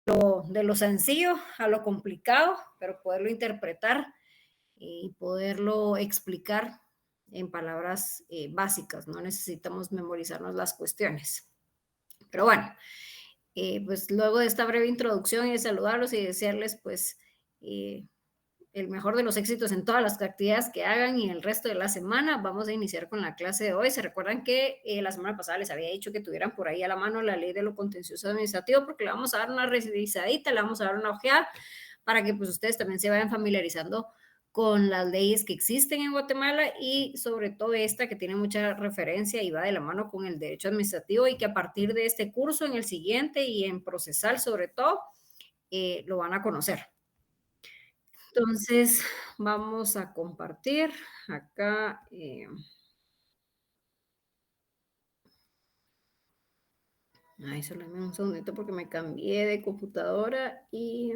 de lo sencillo a lo complicado, pero poderlo interpretar y poderlo explicar en palabras básicas. No necesitamos memorizarnos las cuestiones. Pero bueno, pues luego de esta breve introducción y de saludarlos y desearles pues el mejor de los éxitos en todas las actividades que hagan y el resto de la semana, vamos a iniciar con la clase de hoy. Se recuerdan que la semana pasada les había dicho que tuvieran por ahí a la mano la ley de lo contencioso administrativo, porque le vamos a dar una revisadita, le vamos a dar una ojeada para que pues ustedes también se vayan familiarizando con las leyes que existen en Guatemala y sobre todo esta que tiene mucha referencia y va de la mano con el derecho administrativo y que a partir de este curso, en el siguiente y en procesal sobre todo, lo van a conocer. Entonces, vamos a compartir acá. Ay, solo un segundito porque me cambié de computadora y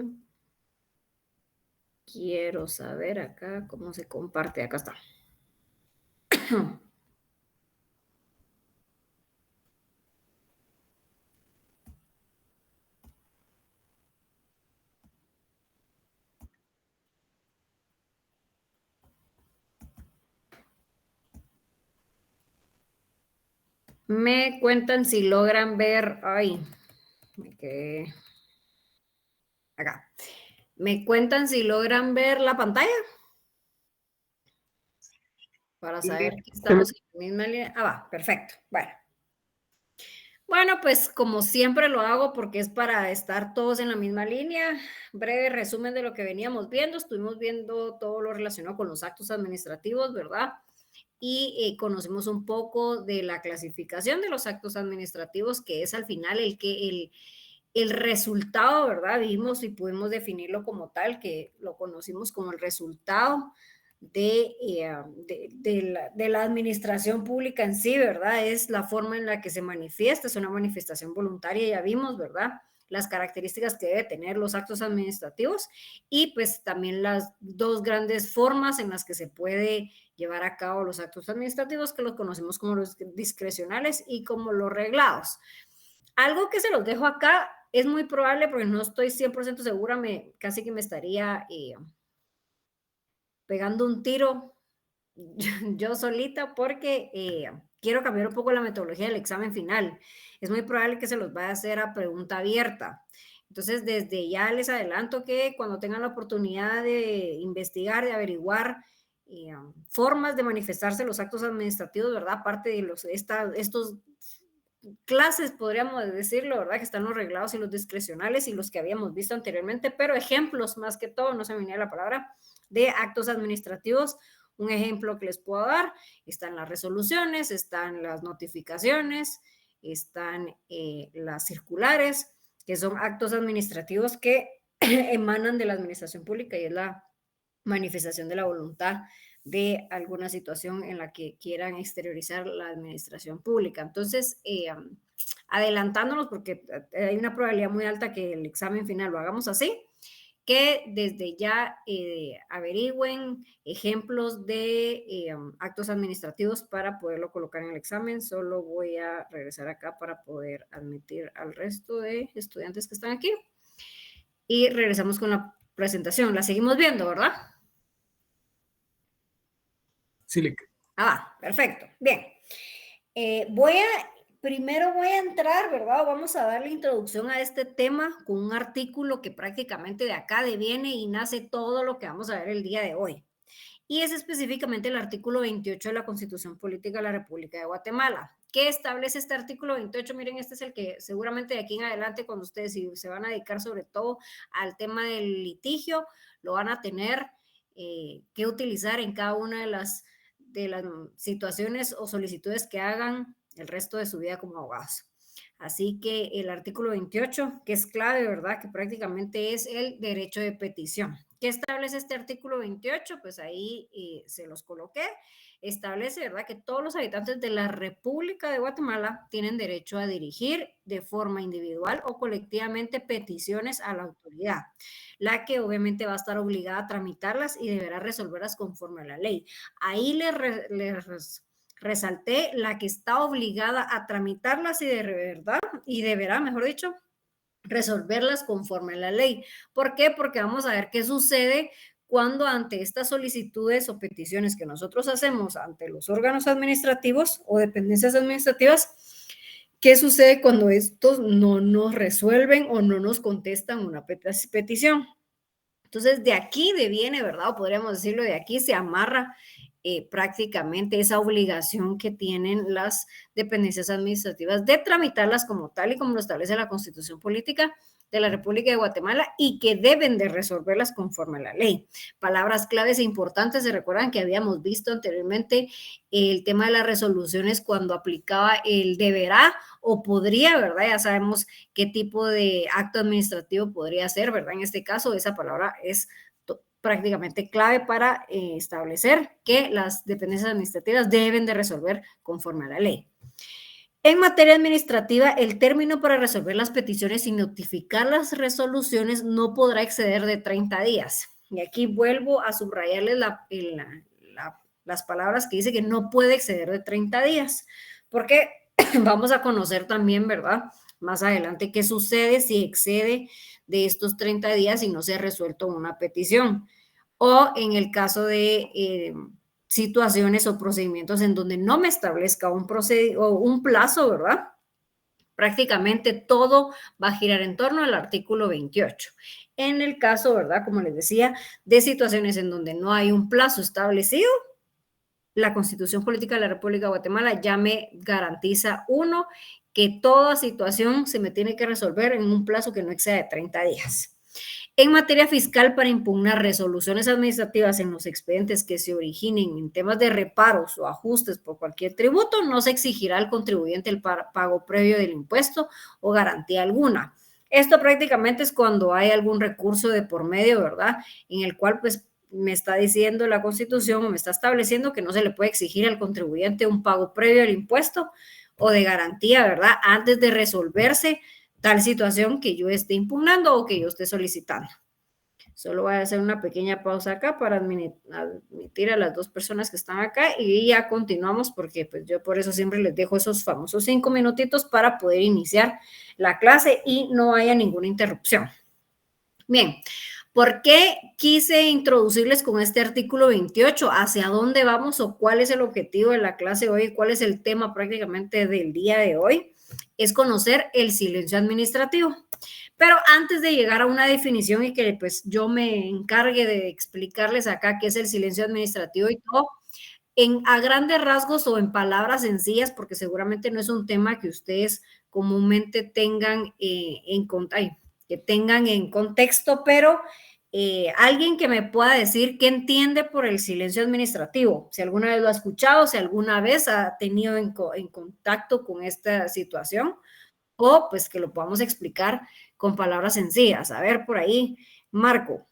quiero saber acá cómo se comparte. Acá está. Me cuentan si logran ver. Ay, me quedé acá. Me cuentan si logran ver la pantalla para saber que estamos en la misma línea. Ah, va, perfecto. Bueno, pues como siempre lo hago porque es para estar todos en la misma línea. Breve resumen de lo que veníamos viendo. Estuvimos viendo todo lo relacionado con los actos administrativos, ¿verdad? Y conocemos un poco de la clasificación de los actos administrativos, que es al final el resultado, ¿verdad? Vimos y pudimos definirlo como tal, que lo conocimos como el resultado de la administración pública en sí, ¿verdad? Es la forma en la que se manifiesta, es una manifestación voluntaria, ya vimos, ¿verdad? Las características que debe tener los actos administrativos y pues también las dos grandes formas en las que se puede llevar a cabo los actos administrativos, que los conocemos como los discrecionales y como los reglados. Algo que se los dejo acá es muy probable, porque no estoy 100% segura, casi que me estaría pegando un tiro yo solita porque quiero cambiar un poco la metodología del examen final. Es muy probable que se los vaya a hacer a pregunta abierta. Entonces, desde ya les adelanto que cuando tengan la oportunidad de investigar, de averiguar formas de manifestarse los actos administrativos, ¿verdad? Aparte de estos clases, podríamos decirlo, ¿verdad? Que están los reglados y los discrecionales y los que habíamos visto anteriormente, pero ejemplos más que todo, no se me venía la palabra, de actos administrativos. Un ejemplo que les puedo dar, están las resoluciones, están las notificaciones, están las circulares, que son actos administrativos que emanan de la administración pública y es la manifestación de la voluntad de alguna situación en la que quieran exteriorizar la administración pública. Entonces, adelantándonos, porque hay una probabilidad muy alta que el examen final lo hagamos así, que desde ya averigüen ejemplos de actos administrativos para poderlo colocar en el examen. Solo voy a regresar acá para poder admitir al resto de estudiantes que están aquí. Y regresamos con la presentación. La seguimos viendo, ¿verdad? Sí, perfecto. Bien. Primero voy a entrar, ¿verdad? Vamos a darle introducción a este tema con un artículo que prácticamente de acá deviene y nace todo lo que vamos a ver el día de hoy. Y es específicamente el artículo 28 de la Constitución Política de la República de Guatemala. ¿Qué establece este artículo 28? Miren, este es el que seguramente de aquí en adelante, cuando ustedes se van a dedicar sobre todo al tema del litigio, lo van a tener que utilizar en cada una de las situaciones o solicitudes que hagan el resto de su vida como abogados. Así que el artículo 28, que es clave, ¿verdad? Que prácticamente es el derecho de petición. ¿Qué establece este artículo 28? Pues ahí se los coloqué. Establece, ¿verdad?, que todos los habitantes de la República de Guatemala tienen derecho a dirigir de forma individual o colectivamente peticiones a la autoridad, la que obviamente va a estar obligada a tramitarlas y deberá resolverlas conforme a la ley. Ahí les resalté la que está obligada a tramitarlas y de verdad, y deberá, mejor dicho, resolverlas conforme a la ley. ¿Por qué? Porque vamos a ver qué sucede cuando ante estas solicitudes o peticiones que nosotros hacemos ante los órganos administrativos o dependencias administrativas, ¿qué sucede cuando estos no nos resuelven o no nos contestan una petición? Entonces, de aquí deviene, ¿verdad? O podríamos decirlo, de aquí se amarra prácticamente esa obligación que tienen las dependencias administrativas de tramitarlas como tal y como lo establece la Constitución Política de la República de Guatemala y que deben de resolverlas conforme a la ley. Palabras claves e importantes, se recuerdan que habíamos visto anteriormente el tema de las resoluciones cuando aplicaba el deberá o podría, ¿verdad? Ya sabemos qué tipo de acto administrativo podría ser, ¿verdad? En este caso, esa palabra es prácticamente clave para establecer que las dependencias administrativas deben de resolver conforme a la ley. En materia administrativa, el término para resolver las peticiones y notificar las resoluciones no podrá exceder de 30 días. Y aquí vuelvo a subrayarles las palabras que dice que no puede exceder de 30 días, porque vamos a conocer también, ¿verdad? Más adelante qué sucede si excede de estos 30 días y no se ha resuelto una petición. O en el caso de situaciones o procedimientos en donde no me establezca un plazo, ¿verdad? Prácticamente todo va a girar en torno al artículo 28. En el caso, ¿verdad? Como les decía, de situaciones en donde no hay un plazo establecido, la Constitución Política de la República de Guatemala ya me garantiza, uno, que toda situación se me tiene que resolver en un plazo que no exceda de 30 días. En materia fiscal, para impugnar resoluciones administrativas en los expedientes que se originen en temas de reparos o ajustes por cualquier tributo, no se exigirá al contribuyente el pago previo del impuesto o garantía alguna. Esto prácticamente es cuando hay algún recurso de por medio, ¿verdad? En el cual pues me está diciendo la Constitución o me está estableciendo que no se le puede exigir al contribuyente un pago previo del impuesto o de garantía, ¿verdad? Antes de resolverse tal situación que yo esté impugnando o que yo esté solicitando. Solo voy a hacer una pequeña pausa acá para admitir a las dos personas que están acá y ya continuamos porque pues yo por eso siempre les dejo esos famosos 5 minutitos para poder iniciar la clase y no haya ninguna interrupción. Bien, ¿por qué quise introducirles con este artículo 28? ¿Hacia dónde vamos o cuál es el objetivo de la clase hoy? ¿Cuál es el tema prácticamente del día de hoy? Es conocer el silencio administrativo. Pero antes de llegar a una definición y que pues yo me encargue de explicarles acá qué es el silencio administrativo y todo, a grandes rasgos o en palabras sencillas, porque seguramente no es un tema que ustedes comúnmente tengan que tengan en contexto, pero alguien que me pueda decir qué entiende por el silencio administrativo, si alguna vez lo ha escuchado, si alguna vez ha tenido en contacto con esta situación, o pues que lo podamos explicar con palabras sencillas. A ver, por ahí, Marco.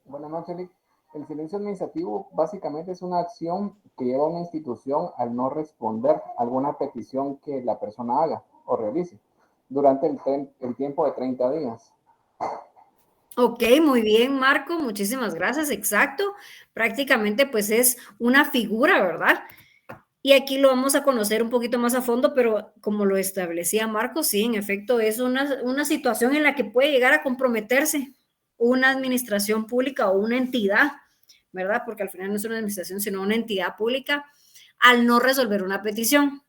Buenas noches, Lick. El silencio administrativo básicamente es una acción que lleva a una institución al no responder a alguna petición que la persona haga o realice durante el tiempo de 30 días. Ok, muy bien, Marco, muchísimas gracias, exacto. Prácticamente pues es una figura, ¿verdad? Y aquí lo vamos a conocer un poquito más a fondo, pero como lo establecía Marco, sí, en efecto, es una situación en la que puede llegar a comprometerse una administración pública o una entidad, ¿verdad? Porque al final no es una administración, sino una entidad pública, al no resolver una petición.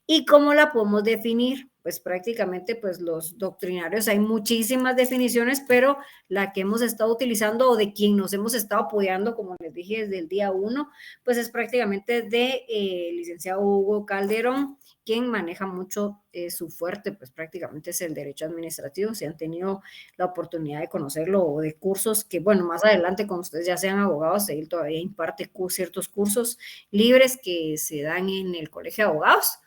¿Y cómo la podemos definir? Pues prácticamente, pues los doctrinarios, hay muchísimas definiciones, pero la que hemos estado utilizando o de quien nos hemos estado apoyando, como les dije desde el día 1, pues es prácticamente de licenciado Hugo Calderón, quien maneja mucho su fuerte, pues prácticamente es el derecho administrativo. Si han tenido la oportunidad de conocerlo o de cursos que, bueno, más adelante cuando ustedes ya sean abogados, él todavía imparte ciertos cursos libres que se dan en el Colegio de Abogados.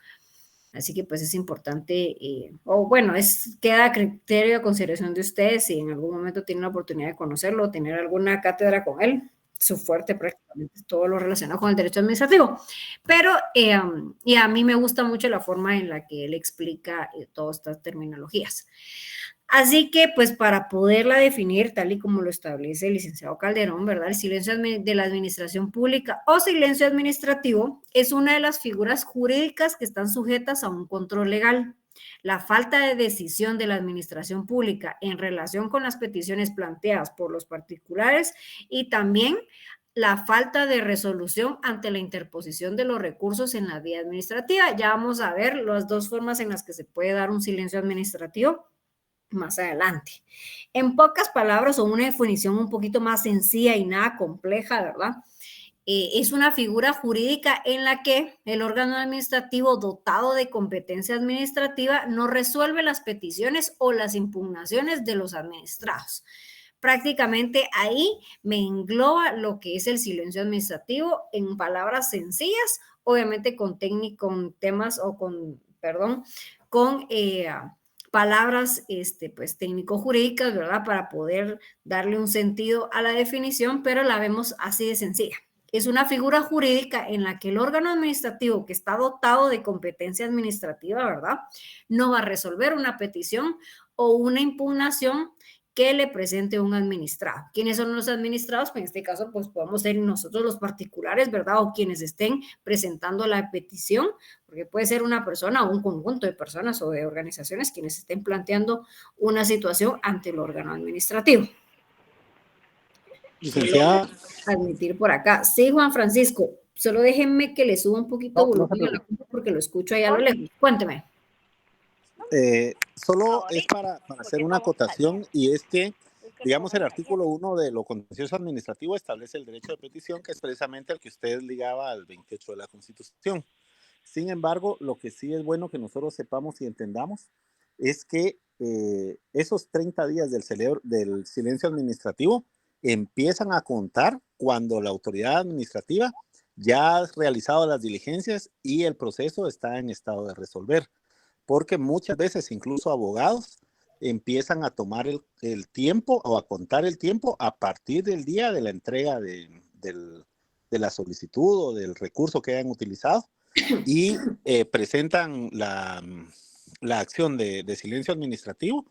Así que pues es importante, o bueno, queda a criterio de consideración de ustedes si en algún momento tienen la oportunidad de conocerlo o tener alguna cátedra con él. Su fuerte prácticamente es todo lo relacionado con el derecho administrativo. Pero y a mí me gusta mucho la forma en la que él explica todas estas terminologías. Así que, pues, para poderla definir, tal y como lo establece el licenciado Calderón, ¿verdad? El silencio de la administración pública o silencio administrativo es una de las figuras jurídicas que están sujetas a un control legal. la falta de decisión de la administración pública en relación con las peticiones planteadas por los particulares y también la falta de resolución ante la interposición de los recursos en la vía administrativa. Ya vamos a ver las dos formas en las que se puede dar un silencio administrativo más adelante. En pocas palabras, o una definición un poquito más sencilla y nada compleja, ¿verdad? Es una figura jurídica en la que el órgano administrativo dotado de competencia administrativa no resuelve las peticiones o las impugnaciones de los administrados. Prácticamente ahí me engloba lo que es el silencio administrativo en palabras sencillas, obviamente con temas o con, perdón, con palabras pues técnico-jurídicas, ¿verdad? Para poder darle un sentido a la definición, pero la vemos así de sencilla. Es una figura jurídica en la que el órgano administrativo que está dotado de competencia administrativa, ¿verdad? No va a resolver una petición o una impugnación que le presente un administrado. ¿Quiénes son los administrados? Pues en este caso, pues podemos ser nosotros los particulares, ¿verdad? O quienes estén presentando la petición, porque puede ser una persona o un conjunto de personas o de organizaciones quienes estén planteando una situación ante el órgano administrativo. Licenciada. Admitir por acá. Sí, Juan Francisco, solo déjenme que le suba un poquito volumen a la compra porque lo escucho allá a lo lejos. Cuénteme. Solo es para hacer una acotación, y es que, digamos, el artículo 1 de lo contencioso administrativo establece el derecho de petición, que es precisamente el que usted ligaba al 28 de la Constitución. Sin embargo, lo que sí es bueno que nosotros sepamos y entendamos es que esos 30 días del silencio administrativo empiezan a contar cuando la autoridad administrativa ya ha realizado las diligencias y el proceso está en estado de resolver. Porque muchas veces incluso abogados empiezan a tomar el tiempo o a contar el tiempo a partir del día de la entrega de la solicitud o del recurso que hayan utilizado y presentan la acción de silencio administrativo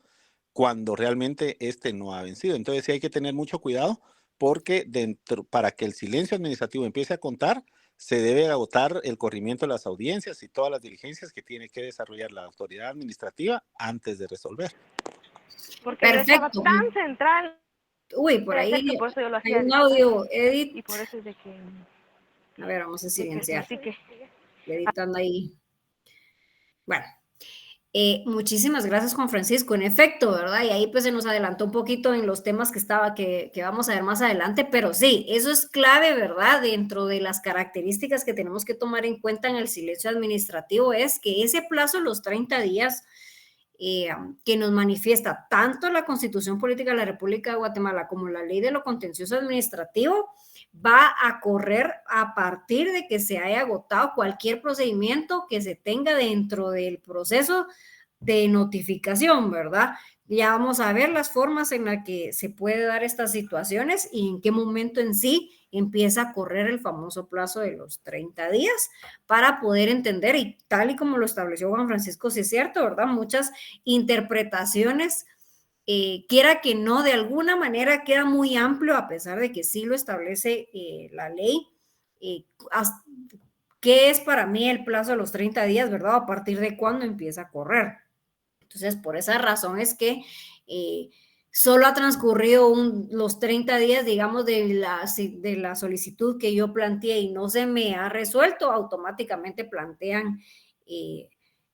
cuando realmente no ha vencido. Entonces sí hay que tener mucho cuidado, porque para que el silencio administrativo empiece a contar, se debe agotar el corrimiento de las audiencias y todas las diligencias que tiene que desarrollar la autoridad administrativa antes de resolver. Porque perfecto. Estaba tan central. Uy, por ahí por eso yo lo hay un audio, Edith. Y por eso es de que... A ver, vamos a silenciar. Así que... Edith anda ahí. Bueno. Muchísimas gracias, Juan Francisco. En efecto, ¿verdad? Y ahí pues se nos adelantó un poquito en los temas que vamos a ver más adelante, pero sí, eso es clave, ¿verdad? Dentro de las características que tenemos que tomar en cuenta en el silencio administrativo es que ese plazo, los 30 días, que nos manifiesta tanto la Constitución Política de la República de Guatemala como la Ley de lo Contencioso Administrativo, va a correr a partir de que se haya agotado cualquier procedimiento que se tenga dentro del proceso de notificación, ¿verdad? Ya vamos a ver las formas en las que se puede dar estas situaciones y en qué momento en sí empieza a correr el famoso plazo de los 30 días para poder entender, y tal y como lo estableció Juan Francisco, sí es cierto, ¿verdad? Muchas interpretaciones, quiera que no, de alguna manera queda muy amplio, a pesar de que sí lo establece la ley. ¿Qué es para mí el plazo de los 30 días, verdad? ¿A partir de cuándo empieza a correr? Entonces, por esa razón es que solo ha transcurrido los 30 días, digamos, de la solicitud que yo planteé y no se me ha resuelto, automáticamente plantean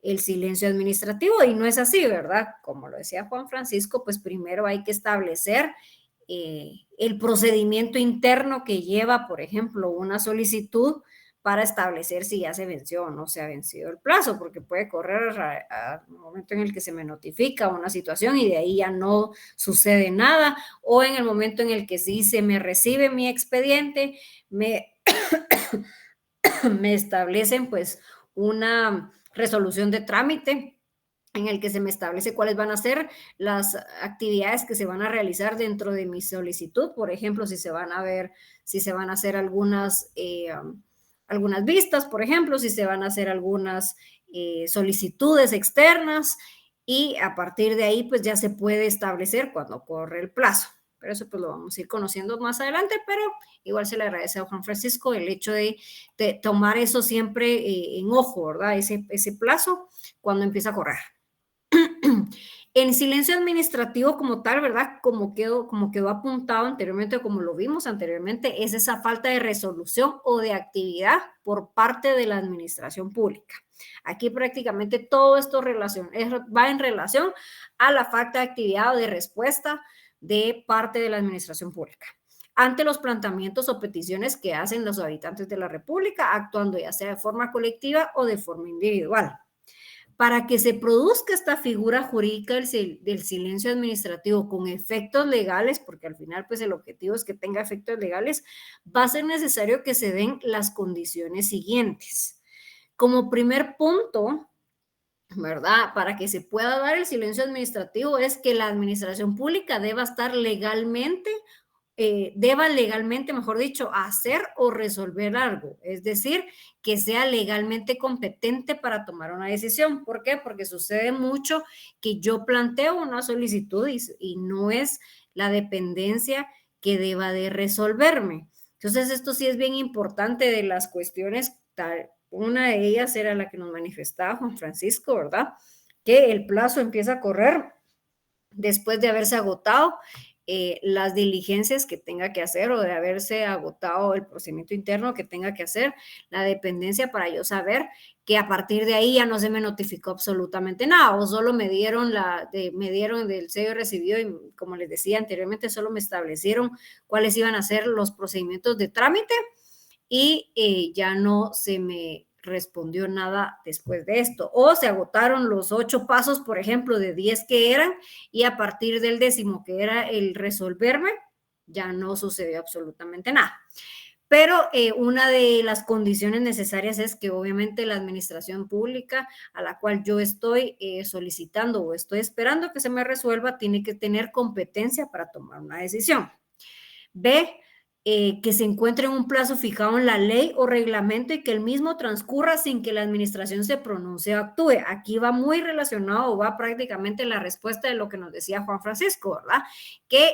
el silencio administrativo, y no es así, ¿verdad? Como lo decía Juan Francisco, pues primero hay que establecer el procedimimiento interno que lleva, por ejemplo, una solicitud para establecer si ya se venció o no se ha vencido el plazo, porque puede correr al momento en el que se me notifica una situación y de ahí ya no sucede nada, o en el momento en el que sí se me recibe mi expediente, me establecen pues una resolución de trámite en el que se me establece cuáles van a ser las actividades que se van a realizar dentro de mi solicitud. Por ejemplo, si se van a hacer algunas vistas, por ejemplo, si se van a hacer algunas solicitudes externas, y a partir de ahí pues ya se puede establecer cuándo corre el plazo. Pero eso pues lo vamos a ir conociendo más adelante, pero igual se le agradece a Juan Francisco el hecho de tomar eso siempre en ojo, ¿verdad? Ese plazo cuando empieza a correr. En silencio administrativo como tal, ¿verdad? Como quedó apuntado anteriormente, como lo vimos anteriormente, es esa falta de resolución o de actividad por parte de la administración pública. Aquí prácticamente todo esto va en relación a la falta de actividad o de respuesta de parte de la administración pública ante los planteamientos o peticiones que hacen los habitantes de la República, actuando ya sea de forma colectiva o de forma individual. Para que se produzca esta figura jurídica del silencio administrativo con efectos legales, porque al final pues el objetivo es que tenga efectos legales, va a ser necesario que se den las condiciones siguientes. Como primer punto, ¿verdad? Para que se pueda dar el silencio administrativo es que la administración pública deba estar legalmente mejor dicho, hacer o resolver algo, es decir, que sea legalmente competente para tomar una decisión. ¿Por qué? Porque sucede mucho que yo planteo una solicitud y no es la dependencia que deba de resolverme. Entonces, esto sí es bien importante de las cuestiones, una de ellas era la que nos manifestaba Juan Francisco, ¿verdad? Que el plazo empieza a correr después de haberse agotado las diligencias que tenga que hacer o de haberse agotado el procedimiento interno que tenga que hacer, la dependencia para yo saber que a partir de ahí ya no se me notificó absolutamente nada o solo me dieron del sello recibido y como les decía anteriormente, solo me establecieron cuáles iban a ser los procedimientos de trámite y ya no se me respondió nada después de esto. O se agotaron los 8 pasos, por ejemplo, de 10 que eran, y a partir del 10º, que era el resolverme, ya no sucedió absolutamente nada. Pero una de las condiciones necesarias es que obviamente la administración pública a la cual yo estoy solicitando o estoy esperando que se me resuelva, tiene que tener competencia para tomar una decisión. B, que se encuentre en un plazo fijado en la ley o reglamento y que el mismo transcurra sin que la administración se pronuncie o actúe. Aquí va muy relacionado o va prácticamente la respuesta de lo que nos decía Juan Francisco, ¿verdad? Que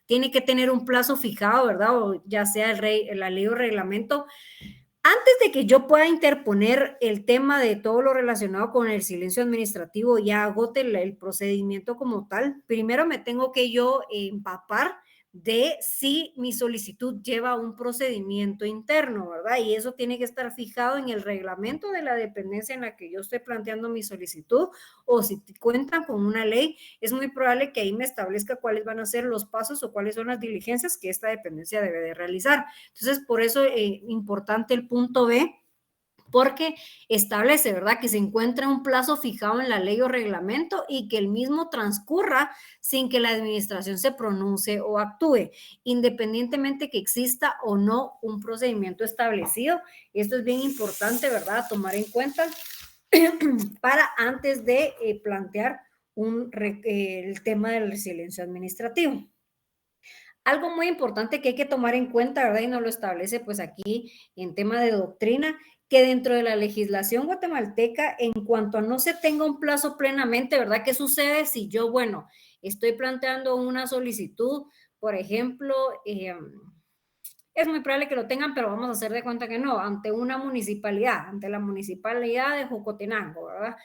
tiene que tener un plazo fijado, ¿verdad? O ya sea la ley o reglamento. Antes de que yo pueda interponer el tema de todo lo relacionado con el silencio administrativo, ya agote el procedimiento como tal, primero me tengo que yo empapar de si mi solicitud lleva un procedimiento interno, ¿verdad? Y eso tiene que estar fijado en el reglamento de la dependencia en la que yo estoy planteando mi solicitud, o si cuentan con una ley, es muy probable que ahí me establezca cuáles van a ser los pasos o cuáles son las diligencias que esta dependencia debe de realizar. Entonces, por eso es importante el punto B, porque establece, ¿verdad?, que se encuentra un plazo fijado en la ley o reglamento y que el mismo transcurra sin que la administración se pronuncie o actúe, independientemente que exista o no un procedimiento establecido. Esto es bien importante, ¿verdad?, tomar en cuenta para antes de plantear el tema del silencio administrativo. Algo muy importante que hay que tomar en cuenta, ¿verdad? Y nos lo establece pues aquí en tema de doctrina, que dentro de la legislación guatemalteca, en cuanto a no se tenga un plazo plenamente, ¿verdad? ¿Qué sucede si yo, bueno, estoy planteando una solicitud, por ejemplo, es muy probable que lo tengan, pero vamos a hacer de cuenta que no, ante una municipalidad, ante la municipalidad de Jocotenango, ¿verdad?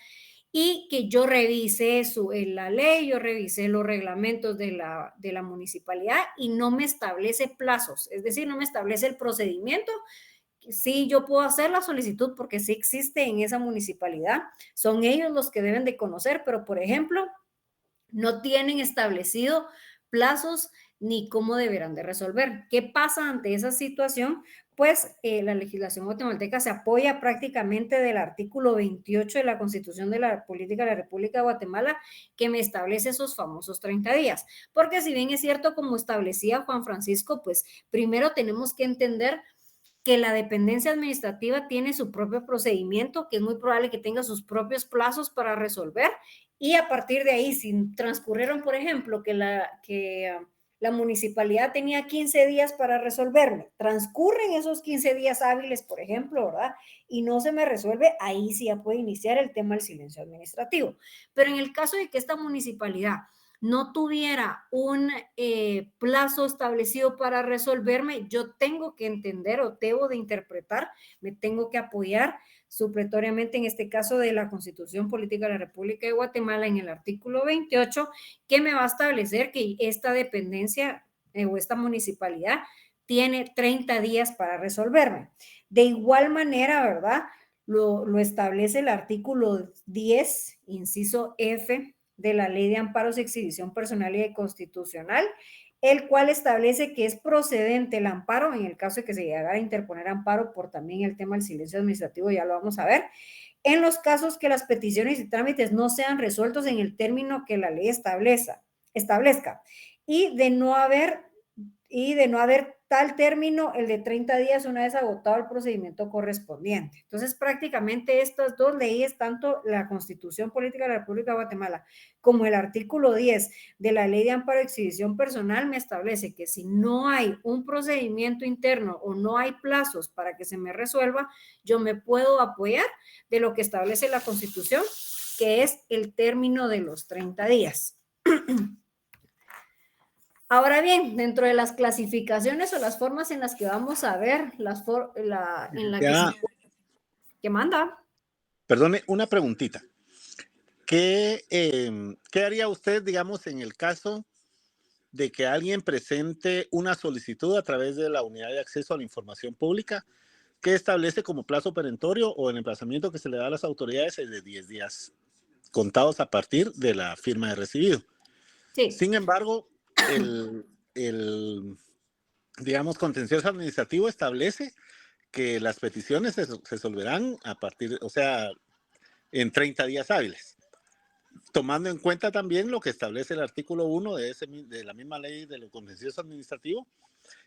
Y que yo revise la ley, yo revisé los reglamentos de la municipalidad y no me establece plazos, es decir, no me establece el procedimiento. Sí, yo puedo hacer la solicitud porque sí existe en esa municipalidad, son ellos los que deben de conocer, pero por ejemplo, no tienen establecido plazos ni cómo deberán de resolver. ¿Qué pasa ante esa situación? Pues la legislación guatemalteca se apoya prácticamente del artículo 28 de la Constitución de la Política de la República de Guatemala, que me establece esos famosos 30 días. Porque si bien es cierto, como establecía Juan Francisco, pues primero tenemos que entender que la dependencia administrativa tiene su propio procedimiento, que es muy probable que tenga sus propios plazos para resolver, y a partir de ahí, si transcurrieron, por ejemplo, que la municipalidad tenía 15 días para resolverme, transcurren esos 15 días hábiles, por ejemplo, ¿verdad? Y no se me resuelve, ahí sí ya puede iniciar el tema del silencio administrativo. Pero en el caso de que esta municipalidad no tuviera un plazo establecido para resolverme, yo tengo que entender o debo de interpretar, me tengo que apoyar supletoriamente en este caso de la Constitución Política de la República de Guatemala en el artículo 28, que me va a establecer que esta dependencia o esta municipalidad tiene 30 días para resolverme. De igual manera, ¿verdad? Lo establece el artículo 10, inciso F, de la Ley de Amparos y Exhibición Personal y Constitucional, el cual establece que es procedente el amparo en el caso de que se llegara a interponer amparo por también el tema del silencio administrativo, ya lo vamos a ver, en los casos que las peticiones y trámites no sean resueltos en el término que la ley establezca y de no haber tal término, el de 30 días una vez agotado el procedimiento correspondiente. Entonces, prácticamente estas dos leyes, tanto la Constitución Política de la República de Guatemala como el artículo 10 de la Ley de Amparo y Exhibición Personal, me establece que si no hay un procedimiento interno o no hay plazos para que se me resuelva, yo me puedo apoyar de lo que establece la Constitución, que es el término de los 30 días. Ahora bien, dentro de las clasificaciones o las formas en las que vamos a ver, ¿qué manda? Perdone, una preguntita. ¿Qué haría usted, digamos, en el caso de que alguien presente una solicitud a través de la Unidad de Acceso a la Información Pública que establece como plazo perentorio o el emplazamiento que se le da a las autoridades es de 10 días contados a partir de la firma de recibido? Sí. Sin embargo, digamos, contencioso administrativo establece que las peticiones se resolverán a partir, o sea, en 30 días hábiles, tomando en cuenta también lo que establece el artículo 1 de la misma ley de lo contencioso administrativo,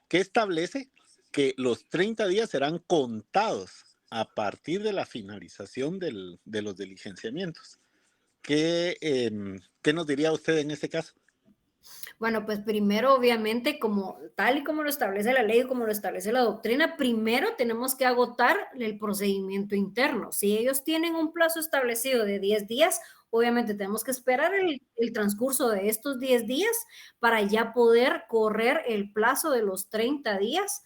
que establece que los 30 días serán contados a partir de la finalización de los diligenciamientos. ¿Qué nos diría usted en este caso? Bueno, pues primero, obviamente, tal y como lo establece la ley, como lo establece la doctrina, primero tenemos que agotar el procedimiento interno. Si ellos tienen un plazo establecido de 10 días, obviamente tenemos que esperar el transcurso de estos 10 días para ya poder correr el plazo de los 30 días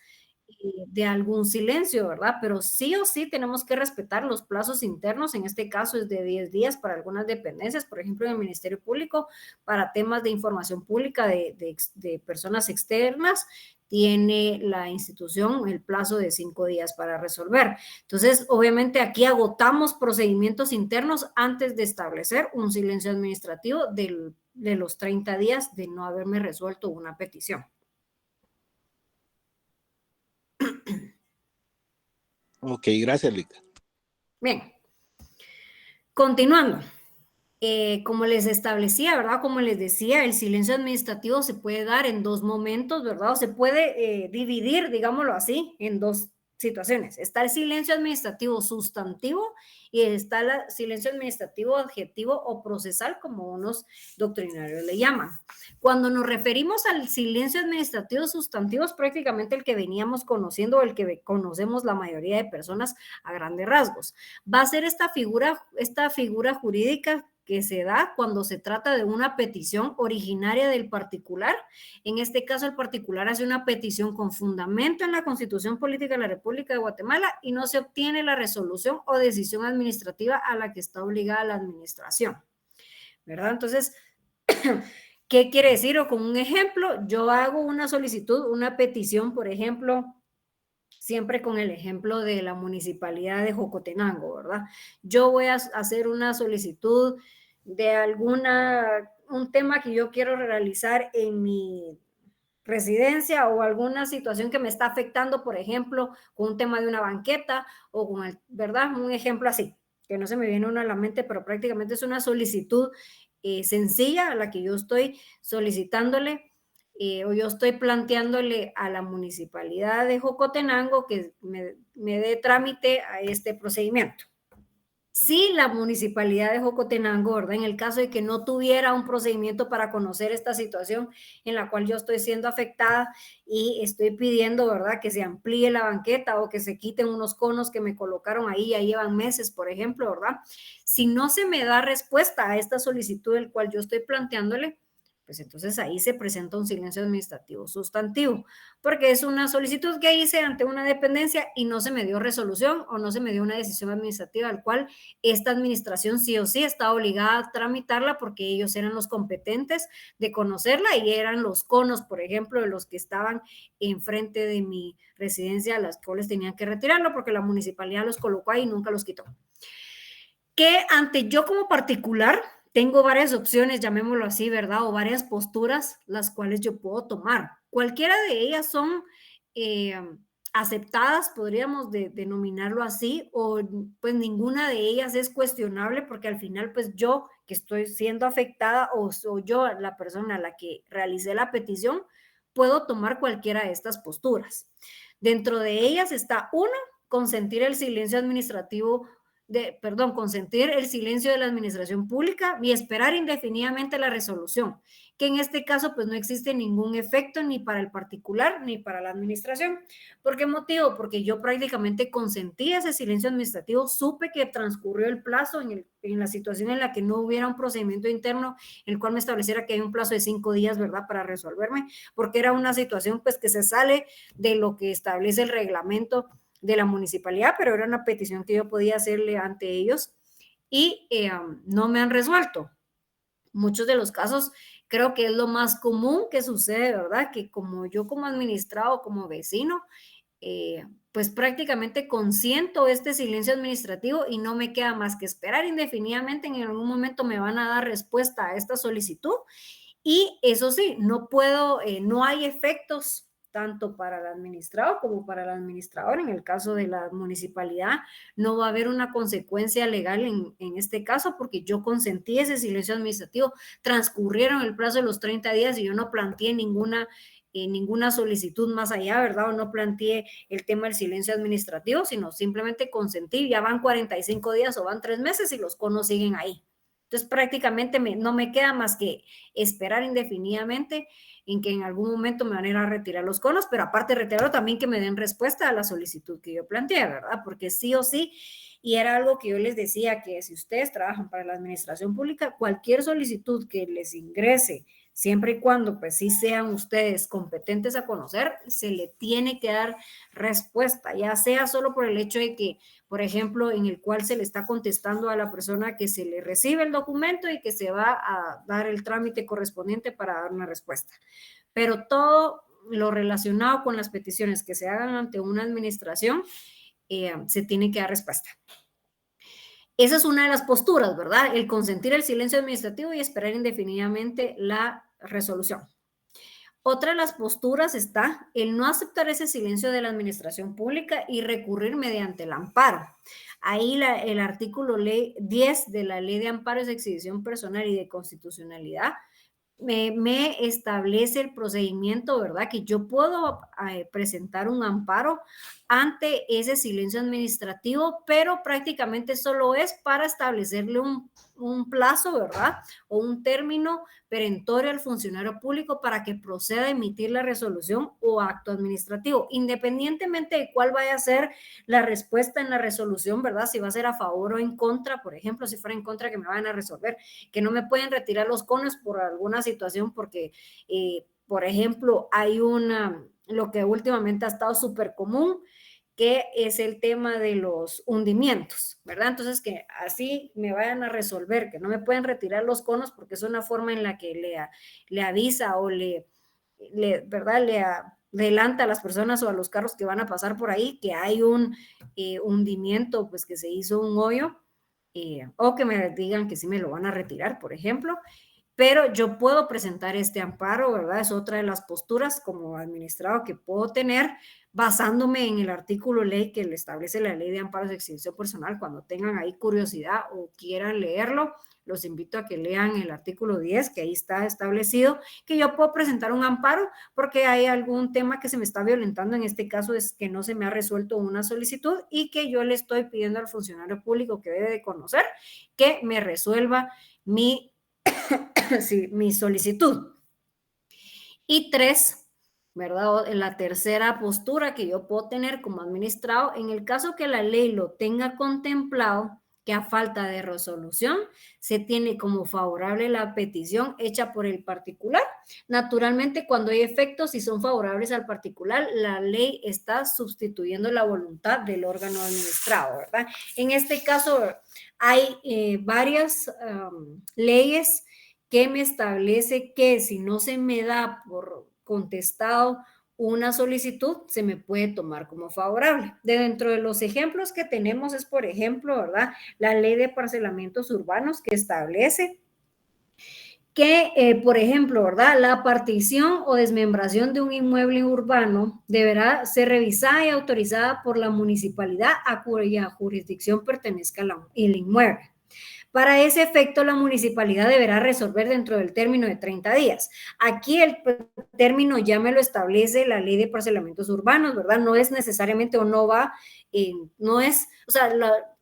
de algún silencio, ¿verdad? Pero sí o sí tenemos que respetar los plazos internos, en este caso es de 10 días para algunas dependencias, por ejemplo, en el Ministerio Público, para temas de información pública de personas externas, tiene la institución el plazo de 5 días para resolver. Entonces, obviamente aquí agotamos procedimientos internos antes de establecer un silencio administrativo de los 30 días de no haberme resuelto una petición. Ok, gracias, Lita. Bien, continuando. Como les establecía, ¿verdad? Como les decía, el silencio administrativo se puede dar en dos momentos, ¿verdad? O se puede dividir, digámoslo así, en dos situaciones. Está el silencio administrativo sustantivo y está el silencio administrativo adjetivo o procesal, como unos doctrinarios le llaman. Cuando nos referimos al silencio administrativo sustantivo, es prácticamente el que veníamos conociendo o el que conocemos la mayoría de personas a grandes rasgos. Va a ser esta figura jurídica que se da cuando se trata de una petición originaria del particular. En este caso, el particular hace una petición con fundamento en la Constitución Política de la República de Guatemala y no se obtiene la resolución o decisión administrativa a la que está obligada la administración, ¿verdad? Entonces, ¿qué quiere decir? O con un ejemplo, yo hago una solicitud, una petición, por ejemplo, siempre con el ejemplo de la municipalidad de Jocotenango, ¿verdad? Yo voy a hacer una solicitud de un tema que yo quiero realizar en mi residencia o alguna situación que me está afectando, por ejemplo, con un tema de una banqueta o con ¿verdad? Un ejemplo así, que no se me viene uno a la mente, pero prácticamente es una solicitud sencilla a la que yo estoy solicitándole o yo estoy planteándole a la municipalidad de Jocotenango que me dé trámite a este procedimiento. Si la municipalidad de Jocotenango, ¿verdad? En el caso de que no tuviera un procedimiento para conocer esta situación en la cual yo estoy siendo afectada y estoy pidiendo, ¿verdad?, que se amplíe la banqueta o que se quiten unos conos que me colocaron ahí, ya llevan meses, por ejemplo, ¿verdad? Si no se me da respuesta a esta solicitud del cual yo estoy planteándole, pues entonces ahí se presenta un silencio administrativo sustantivo, porque es una solicitud que hice ante una dependencia y no se me dio resolución o no se me dio una decisión administrativa al cual esta administración sí o sí está obligada a tramitarla porque ellos eran los competentes de conocerla y eran los conos, por ejemplo, de los que estaban enfrente de mi residencia, a las cuales tenían que retirarlo porque la municipalidad los colocó ahí y nunca los quitó. Que ante yo como particular tengo varias opciones, llamémoslo así, ¿verdad? O varias posturas las cuales yo puedo tomar. Cualquiera de ellas son aceptadas, podríamos denominarlo así, o pues ninguna de ellas es cuestionable porque al final pues yo que estoy siendo afectada o soy yo la persona a la que realicé la petición, puedo tomar cualquiera de estas posturas. Dentro de ellas está uno, consentir el silencio administrativo consentir el silencio de la administración pública y esperar indefinidamente la resolución, que en este caso pues no existe ningún efecto ni para el particular ni para la administración. ¿Por qué motivo? Porque yo prácticamente consentí ese silencio administrativo, supe que transcurrió el plazo en la situación en la que no hubiera un procedimiento interno en el cual me estableciera que hay un plazo de 5 días, ¿verdad?, para resolverme, porque era una situación pues que se sale de lo que establece el reglamento de la municipalidad, pero era una petición que yo podía hacerle ante ellos y no me han resuelto. Muchos de los casos creo que es lo más común que sucede, ¿verdad? Que como yo como administrado, como vecino, pues prácticamente consiento este silencio administrativo y no me queda más que esperar indefinidamente. En algún momento me van a dar respuesta a esta solicitud y eso sí, no puedo, no hay efectos tanto para el administrado como para el administrador. En el caso de la municipalidad, no va a haber una consecuencia legal en este caso porque yo consentí ese silencio administrativo. Transcurrieron el plazo de los 30 días y yo no planteé ninguna solicitud más allá, ¿verdad? O no planteé el tema del silencio administrativo, sino simplemente consentí. Ya van 45 días o van 3 meses y los conos siguen ahí. Entonces prácticamente no me queda más que esperar indefinidamente en que en algún momento me van a ir a retirar los conos, pero aparte reitero también que me den respuesta a la solicitud que yo planteé, ¿verdad? Porque sí o sí, y era algo que yo les decía, que si ustedes trabajan para la administración pública, cualquier solicitud que les ingrese, siempre y cuando pues sí sean ustedes competentes a conocer, se le tiene que dar respuesta, ya sea solo por el hecho de que, por ejemplo, en el cual se le está contestando a la persona que se le recibe el documento y que se va a dar el trámite correspondiente para dar una respuesta. Pero todo lo relacionado con las peticiones que se hagan ante una administración, se tiene que dar respuesta. Esa es una de las posturas, ¿verdad? El consentir el silencio administrativo y esperar indefinidamente la resolución. Otra de las posturas está el no aceptar ese silencio de la administración pública y recurrir mediante el amparo. Ahí el artículo 10 de la Ley de Amparos de Exhibición Personal y de Constitucionalidad me establece el procedimiento, ¿verdad? Que yo puedo presentar un amparo ante ese silencio administrativo, pero prácticamente solo es para establecerle un plazo, ¿verdad? O un término perentorio al funcionario público para que proceda a emitir la resolución o acto administrativo, independientemente de cuál vaya a ser la respuesta en la resolución, ¿verdad? Si va a ser a favor o en contra, por ejemplo, si fuera en contra que me vayan a resolver, que no me pueden retirar los conos por alguna situación porque, por ejemplo, hay lo que últimamente ha estado súper común, que es el tema de los hundimientos, ¿verdad? Entonces, que así me vayan a resolver, que no me pueden retirar los conos porque es una forma en la que le avisa o ¿verdad? Le adelanta a las personas o a los carros que van a pasar por ahí que hay un hundimiento, pues que se hizo un hoyo, o que me digan que sí me lo van a retirar, por ejemplo. Pero yo puedo presentar este amparo, ¿verdad? Es otra de las posturas como administrado que puedo tener basándome en el artículo ley que le establece la Ley de Amparos de Exhibición Personal. Cuando tengan ahí curiosidad o quieran leerlo, los invito a que lean el artículo 10, que ahí está establecido que yo puedo presentar un amparo porque hay algún tema que se me está violentando. En este caso es que no se me ha resuelto una solicitud y que yo le estoy pidiendo al funcionario público que debe de conocer que me resuelva mi solicitud. Y 3, ¿verdad? La tercera postura que yo puedo tener como administrado, en el caso que la ley lo tenga contemplado, que a falta de resolución se tiene como favorable la petición hecha por el particular. Naturalmente, cuando hay efectos y son favorables al particular, la ley está sustituyendo la voluntad del órgano administrado, ¿verdad? En este caso, hay varias leyes que me establece que si no se me da por contestado una solicitud, se me puede tomar como favorable. Dentro de los ejemplos que tenemos es, por ejemplo, ¿verdad? La ley de parcelamientos urbanos que establece que, por ejemplo, ¿verdad? La partición o desmembración de un inmueble urbano deberá ser revisada y autorizada por la municipalidad a cuya jurisdicción pertenezca el inmueble. Para ese efecto, la municipalidad deberá resolver dentro del término de 30 días. Aquí el término ya me lo establece la ley de parcelamientos urbanos, ¿verdad? No es necesariamente o no va, no es, o sea,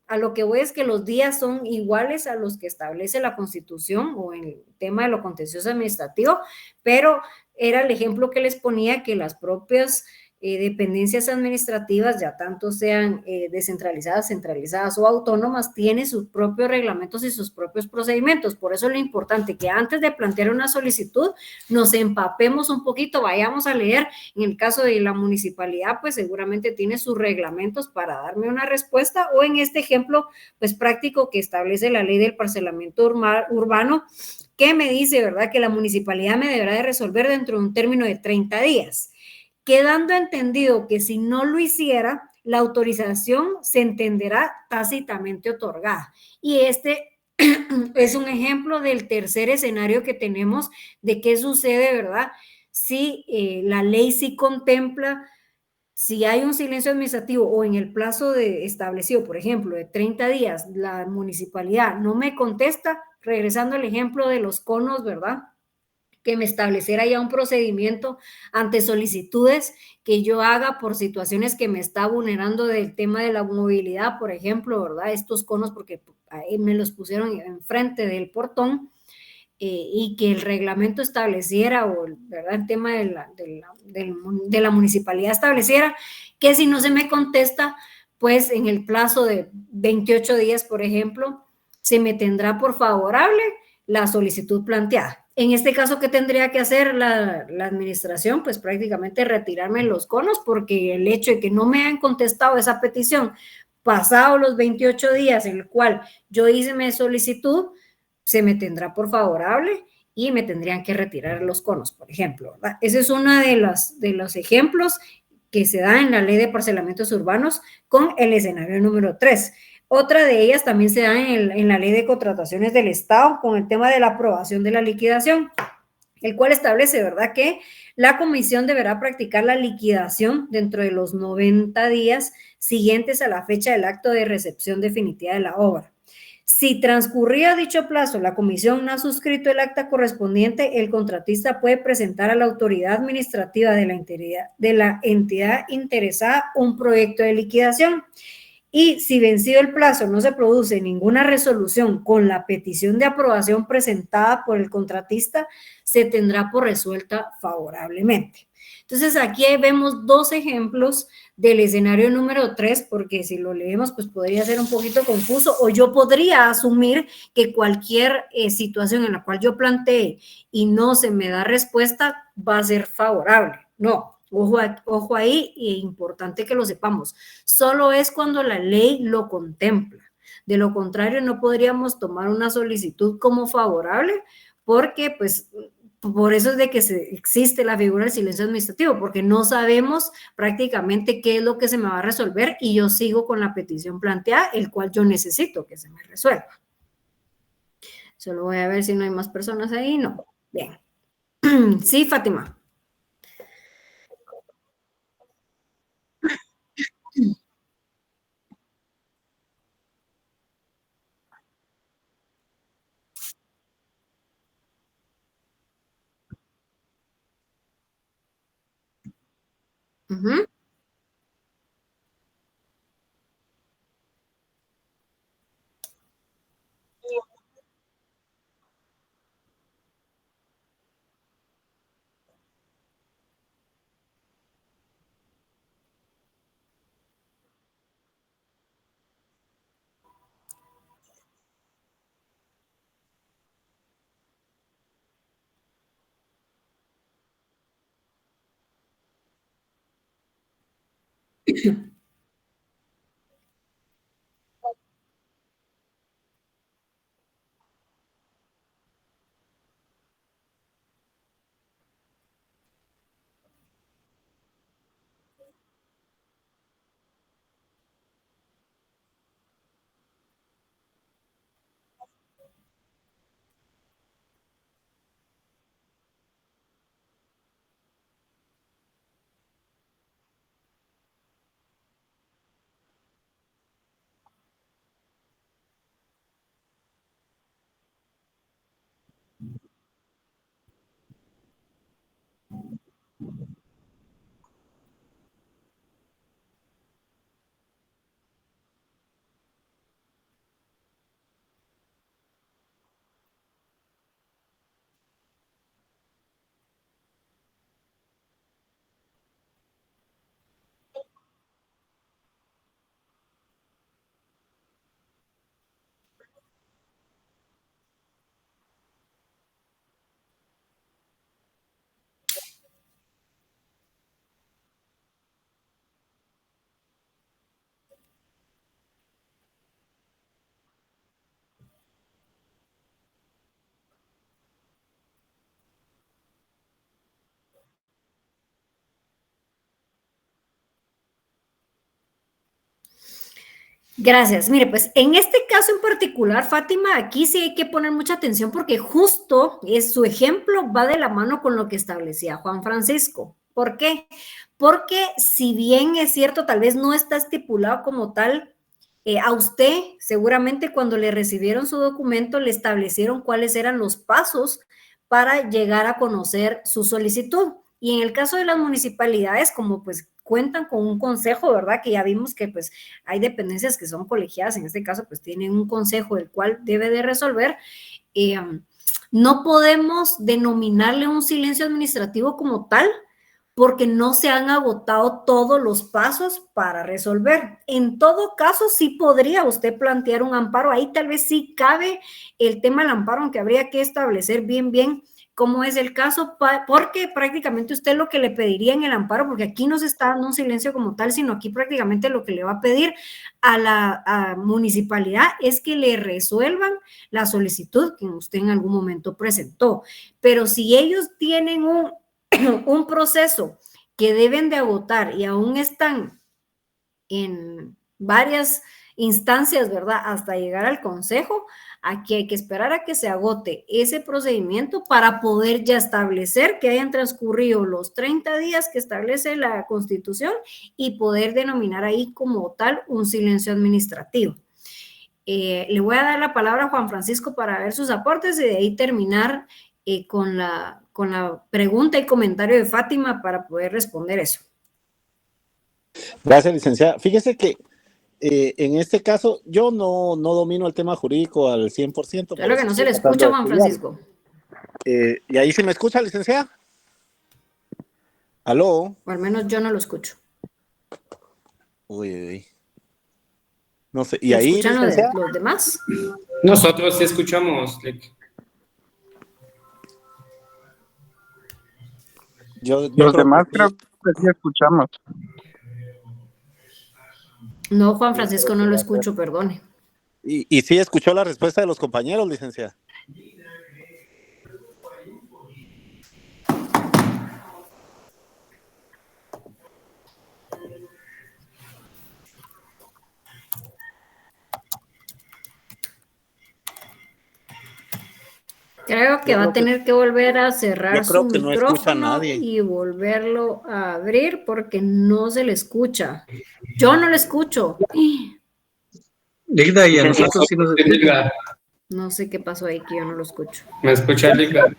a lo que voy es que los días son iguales a los que establece la Constitución o en el tema de lo contencioso administrativo, pero era el ejemplo que les ponía que las propias dependencias administrativas, ya tanto sean descentralizadas, centralizadas o autónomas, tienen sus propios reglamentos y sus propios procedimientos. Por eso es lo importante que antes de plantear una solicitud nos empapemos un poquito, vayamos a leer. En el caso de la municipalidad, pues seguramente tiene sus reglamentos para darme una respuesta, o en este ejemplo, pues práctico que establece la ley del parcelamiento urbano, que me dice, ¿verdad?, que la municipalidad me deberá de resolver dentro de un término de 30 días. Quedando entendido que si no lo hiciera, la autorización se entenderá tácitamente otorgada. Y este es un ejemplo del tercer escenario que tenemos de qué sucede, ¿verdad? Si la ley sí contempla, si hay un silencio administrativo o en el plazo establecido, por ejemplo, de 30 días, la municipalidad no me contesta, regresando al ejemplo de los conos, ¿verdad?, que me estableciera ya un procedimiento ante solicitudes que yo haga por situaciones que me está vulnerando del tema de la movilidad, por ejemplo, ¿verdad? Estos conos, porque ahí me los pusieron enfrente del portón, y que el reglamento estableciera, o ¿verdad?, el tema de la municipalidad estableciera que si no se me contesta, pues en el plazo de 28 días, por ejemplo, se me tendrá por favorable la solicitud planteada. En este caso, ¿qué tendría que hacer la administración? Pues prácticamente retirarme los conos, porque el hecho de que no me han contestado esa petición pasado los 28 días en el cual yo hice mi solicitud, se me tendrá por favorable y me tendrían que retirar los conos, por ejemplo, ¿verdad? Ese es uno de los ejemplos que se da en la ley de parcelamientos urbanos con el escenario número 3. Otra de ellas también se da en la ley de contrataciones del Estado con el tema de la aprobación de la liquidación, el cual establece, ¿verdad?, que la comisión deberá practicar la liquidación dentro de los 90 días siguientes a la fecha del acto de recepción definitiva de la obra. Si transcurría dicho plazo, la comisión no ha suscrito el acta correspondiente, el contratista puede presentar a la autoridad administrativa de la entidad interesada un proyecto de liquidación. Y si vencido el plazo no se produce ninguna resolución con la petición de aprobación presentada por el contratista, se tendrá por resuelta favorablemente. Entonces, aquí vemos dos ejemplos del escenario número 3, porque si lo leemos, pues podría ser un poquito confuso, o yo podría asumir que cualquier situación en la cual yo plantee y no se me da respuesta va a ser favorable. No. Ojo ahí, importante que lo sepamos. Solo es cuando la ley lo contempla. De lo contrario, no podríamos tomar una solicitud como favorable, porque pues por eso es de que existe la figura del silencio administrativo, porque no sabemos prácticamente qué es lo que se me va a resolver y yo sigo con la petición planteada, el cual yo necesito que se me resuelva. Solo voy a ver si no hay más personas ahí. No. Bien. Sí, Fátima. Uh-huh. Gracias. Mire, pues en este caso en particular, Fátima, aquí sí hay que poner mucha atención porque justo es su ejemplo va de la mano con lo que establecía Juan Francisco. ¿Por qué? Porque si bien es cierto, tal vez no está estipulado como tal, a usted seguramente cuando le recibieron su documento le establecieron cuáles eran los pasos para llegar a conocer su solicitud. Y en el caso de las municipalidades, como pues cuentan con un consejo, ¿verdad? Que ya vimos que pues hay dependencias que son colegiadas, en este caso pues tienen un consejo el cual debe de resolver. Eh, no podemos denominarle un silencio administrativo como tal, porque no se han agotado todos los pasos para resolver. En todo caso, sí podría usted plantear un amparo. Ahí tal vez sí cabe el tema del amparo, aunque habría que establecer bien cómo es el caso, porque prácticamente usted lo que le pediría en el amparo, porque aquí no se está dando un silencio como tal, sino aquí prácticamente lo que le va a pedir a la municipalidad es que le resuelvan la solicitud que usted en algún momento presentó. Pero si ellos tienen un proceso que deben de agotar y aún están en varias instancias, ¿verdad? Hasta llegar al consejo, aquí hay que esperar a que se agote ese procedimiento para poder ya establecer que hayan transcurrido los 30 días que establece la Constitución y poder denominar ahí como tal un silencio administrativo. Le voy a dar la palabra a Juan Francisco para ver sus aportes y de ahí terminar con la pregunta y comentario de Fátima para poder responder eso. Gracias, licenciada. Fíjese que en este caso yo no domino el tema jurídico al 100%. Claro que no se le escucha, Juan Francisco. ¿Y ahí sí me escucha, licenciada? ¿Aló? O al menos yo no lo escucho. Uy. No sé. ¿Y ahí, escuchan los demás? Nosotros sí escuchamos. Los demás creo que sí escuchamos. No, Juan Francisco, no lo escucho, perdone. ¿Y sí escuchó la respuesta de los compañeros, licenciada? Creo que va a tener que volver a cerrar su micrófono y volverlo a abrir porque no se le escucha. Yo no le escucho. Ligda, y a nosotros sí nos escucha. No sé qué pasó ahí que yo no lo escucho. ¿Me escucha, Ligda?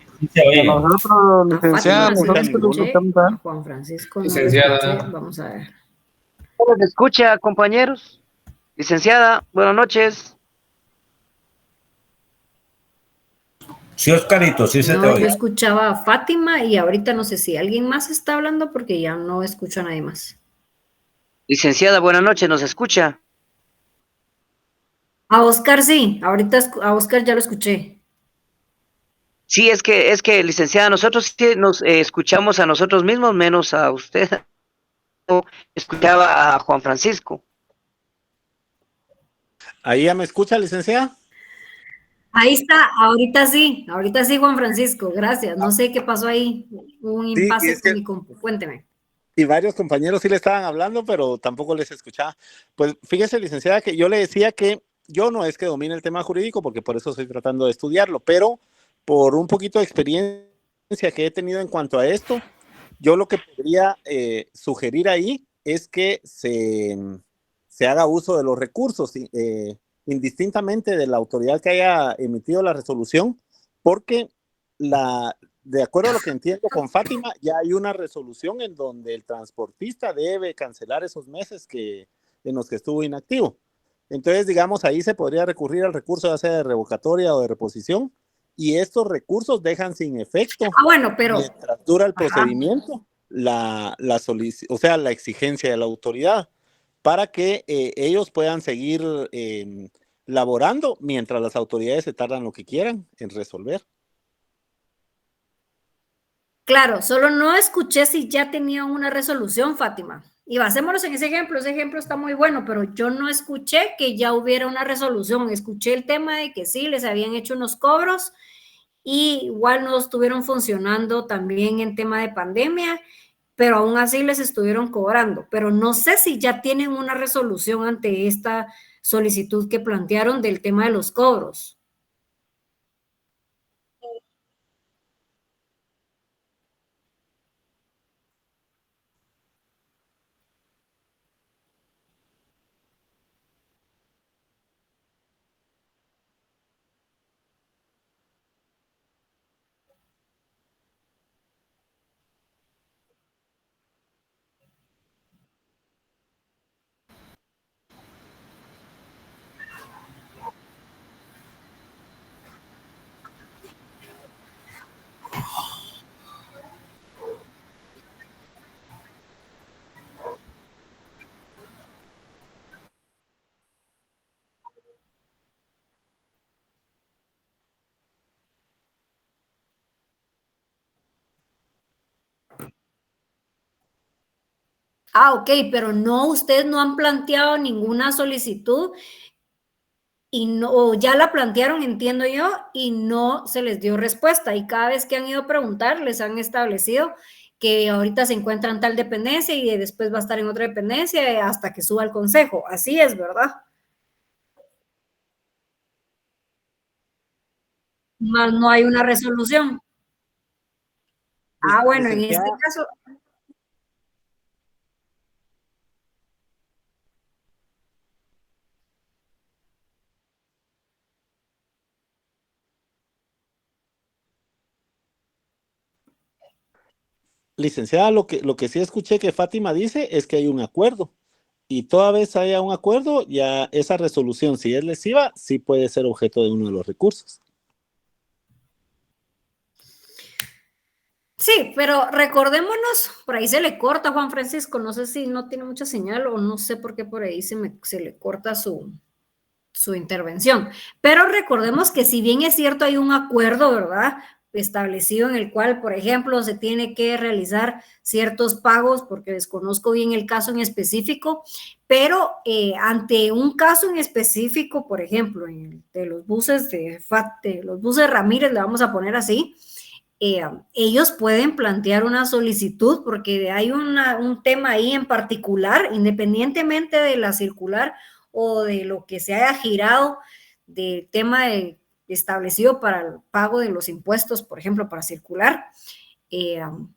Nosotros, licenciada, nosotros Juan Francisco, no licenciada. Vamos a ver. ¿Cómo se escucha, compañeros? Licenciada, buenas noches. Sí, Oscarito, sí se te oye. Yo escuchaba a Fátima y ahorita no sé si alguien más está hablando porque ya no escucho a nadie más. Licenciada, buenas noches, ¿nos escucha? A Oscar sí, ahorita a Oscar ya lo escuché. Sí, es que licenciada, nosotros sí nos escuchamos a nosotros mismos, menos a usted. escuchaba a Juan Francisco. ¿Ahí ya me escucha, licenciada? Ahí está, ahorita sí, Juan Francisco, gracias. No sé qué pasó ahí, hubo un Sí, y impasse es con que mi cuénteme. y varios compañeros sí le estaban hablando, pero tampoco les escuchaba. Pues fíjese, licenciada, que yo le decía que yo no es que domine el tema jurídico, porque por eso estoy tratando de estudiarlo, pero por un poquito de experiencia que he tenido en cuanto a esto, yo lo que podría sugerir ahí es que se haga uso de los recursos, indistintamente de la autoridad que haya emitido la resolución, porque de acuerdo a lo que entiendo con Fátima, ya hay una resolución en donde el transportista debe cancelar esos meses en los que estuvo inactivo. Entonces, digamos, ahí se podría recurrir al recurso ya sea de revocatoria o de reposición, y estos recursos dejan sin efecto, Bueno, pero... mientras dura el Ajá. procedimiento, o sea, la exigencia de la autoridad, para que ellos puedan seguir laborando mientras las autoridades se tardan lo que quieran en resolver. Claro, solo no escuché si ya tenía una resolución, Fátima. Y basémonos en ese ejemplo está muy bueno, pero yo no escuché que ya hubiera una resolución. Escuché el tema de que sí, les habían hecho unos cobros y igual no estuvieron funcionando también en tema de pandemia, pero aún así les estuvieron cobrando. Pero no sé si ya tienen una resolución ante esta solicitud que plantearon del tema de los cobros. Ok, pero no, ustedes no han planteado ninguna solicitud y no, ya la plantearon, entiendo yo, y no se les dio respuesta. Y cada vez que han ido a preguntar, les han establecido que ahorita se encuentra en tal dependencia y después va a estar en otra dependencia hasta que suba al consejo. Así es, ¿verdad? Más no hay una resolución. Bueno, en este caso, Licenciada, lo que sí escuché que Fátima dice es que hay un acuerdo, y toda vez haya un acuerdo, ya esa resolución, si es lesiva, sí puede ser objeto de uno de los recursos. sí, pero recordémonos, por ahí se le corta a Juan Francisco, no sé si no tiene mucha señal o no sé por qué por ahí se le corta su intervención. Pero recordemos que si bien es cierto hay un acuerdo, ¿verdad? Establecido en el cual, por ejemplo, se tiene que realizar ciertos pagos, porque desconozco bien el caso en específico, pero ante un caso en específico, por ejemplo, de los buses de los buses Ramírez, le vamos a poner así, ellos pueden plantear una solicitud porque hay un tema ahí en particular, independientemente de la circular o de lo que se haya girado del tema establecido para el pago de los impuestos, por ejemplo, para circular. En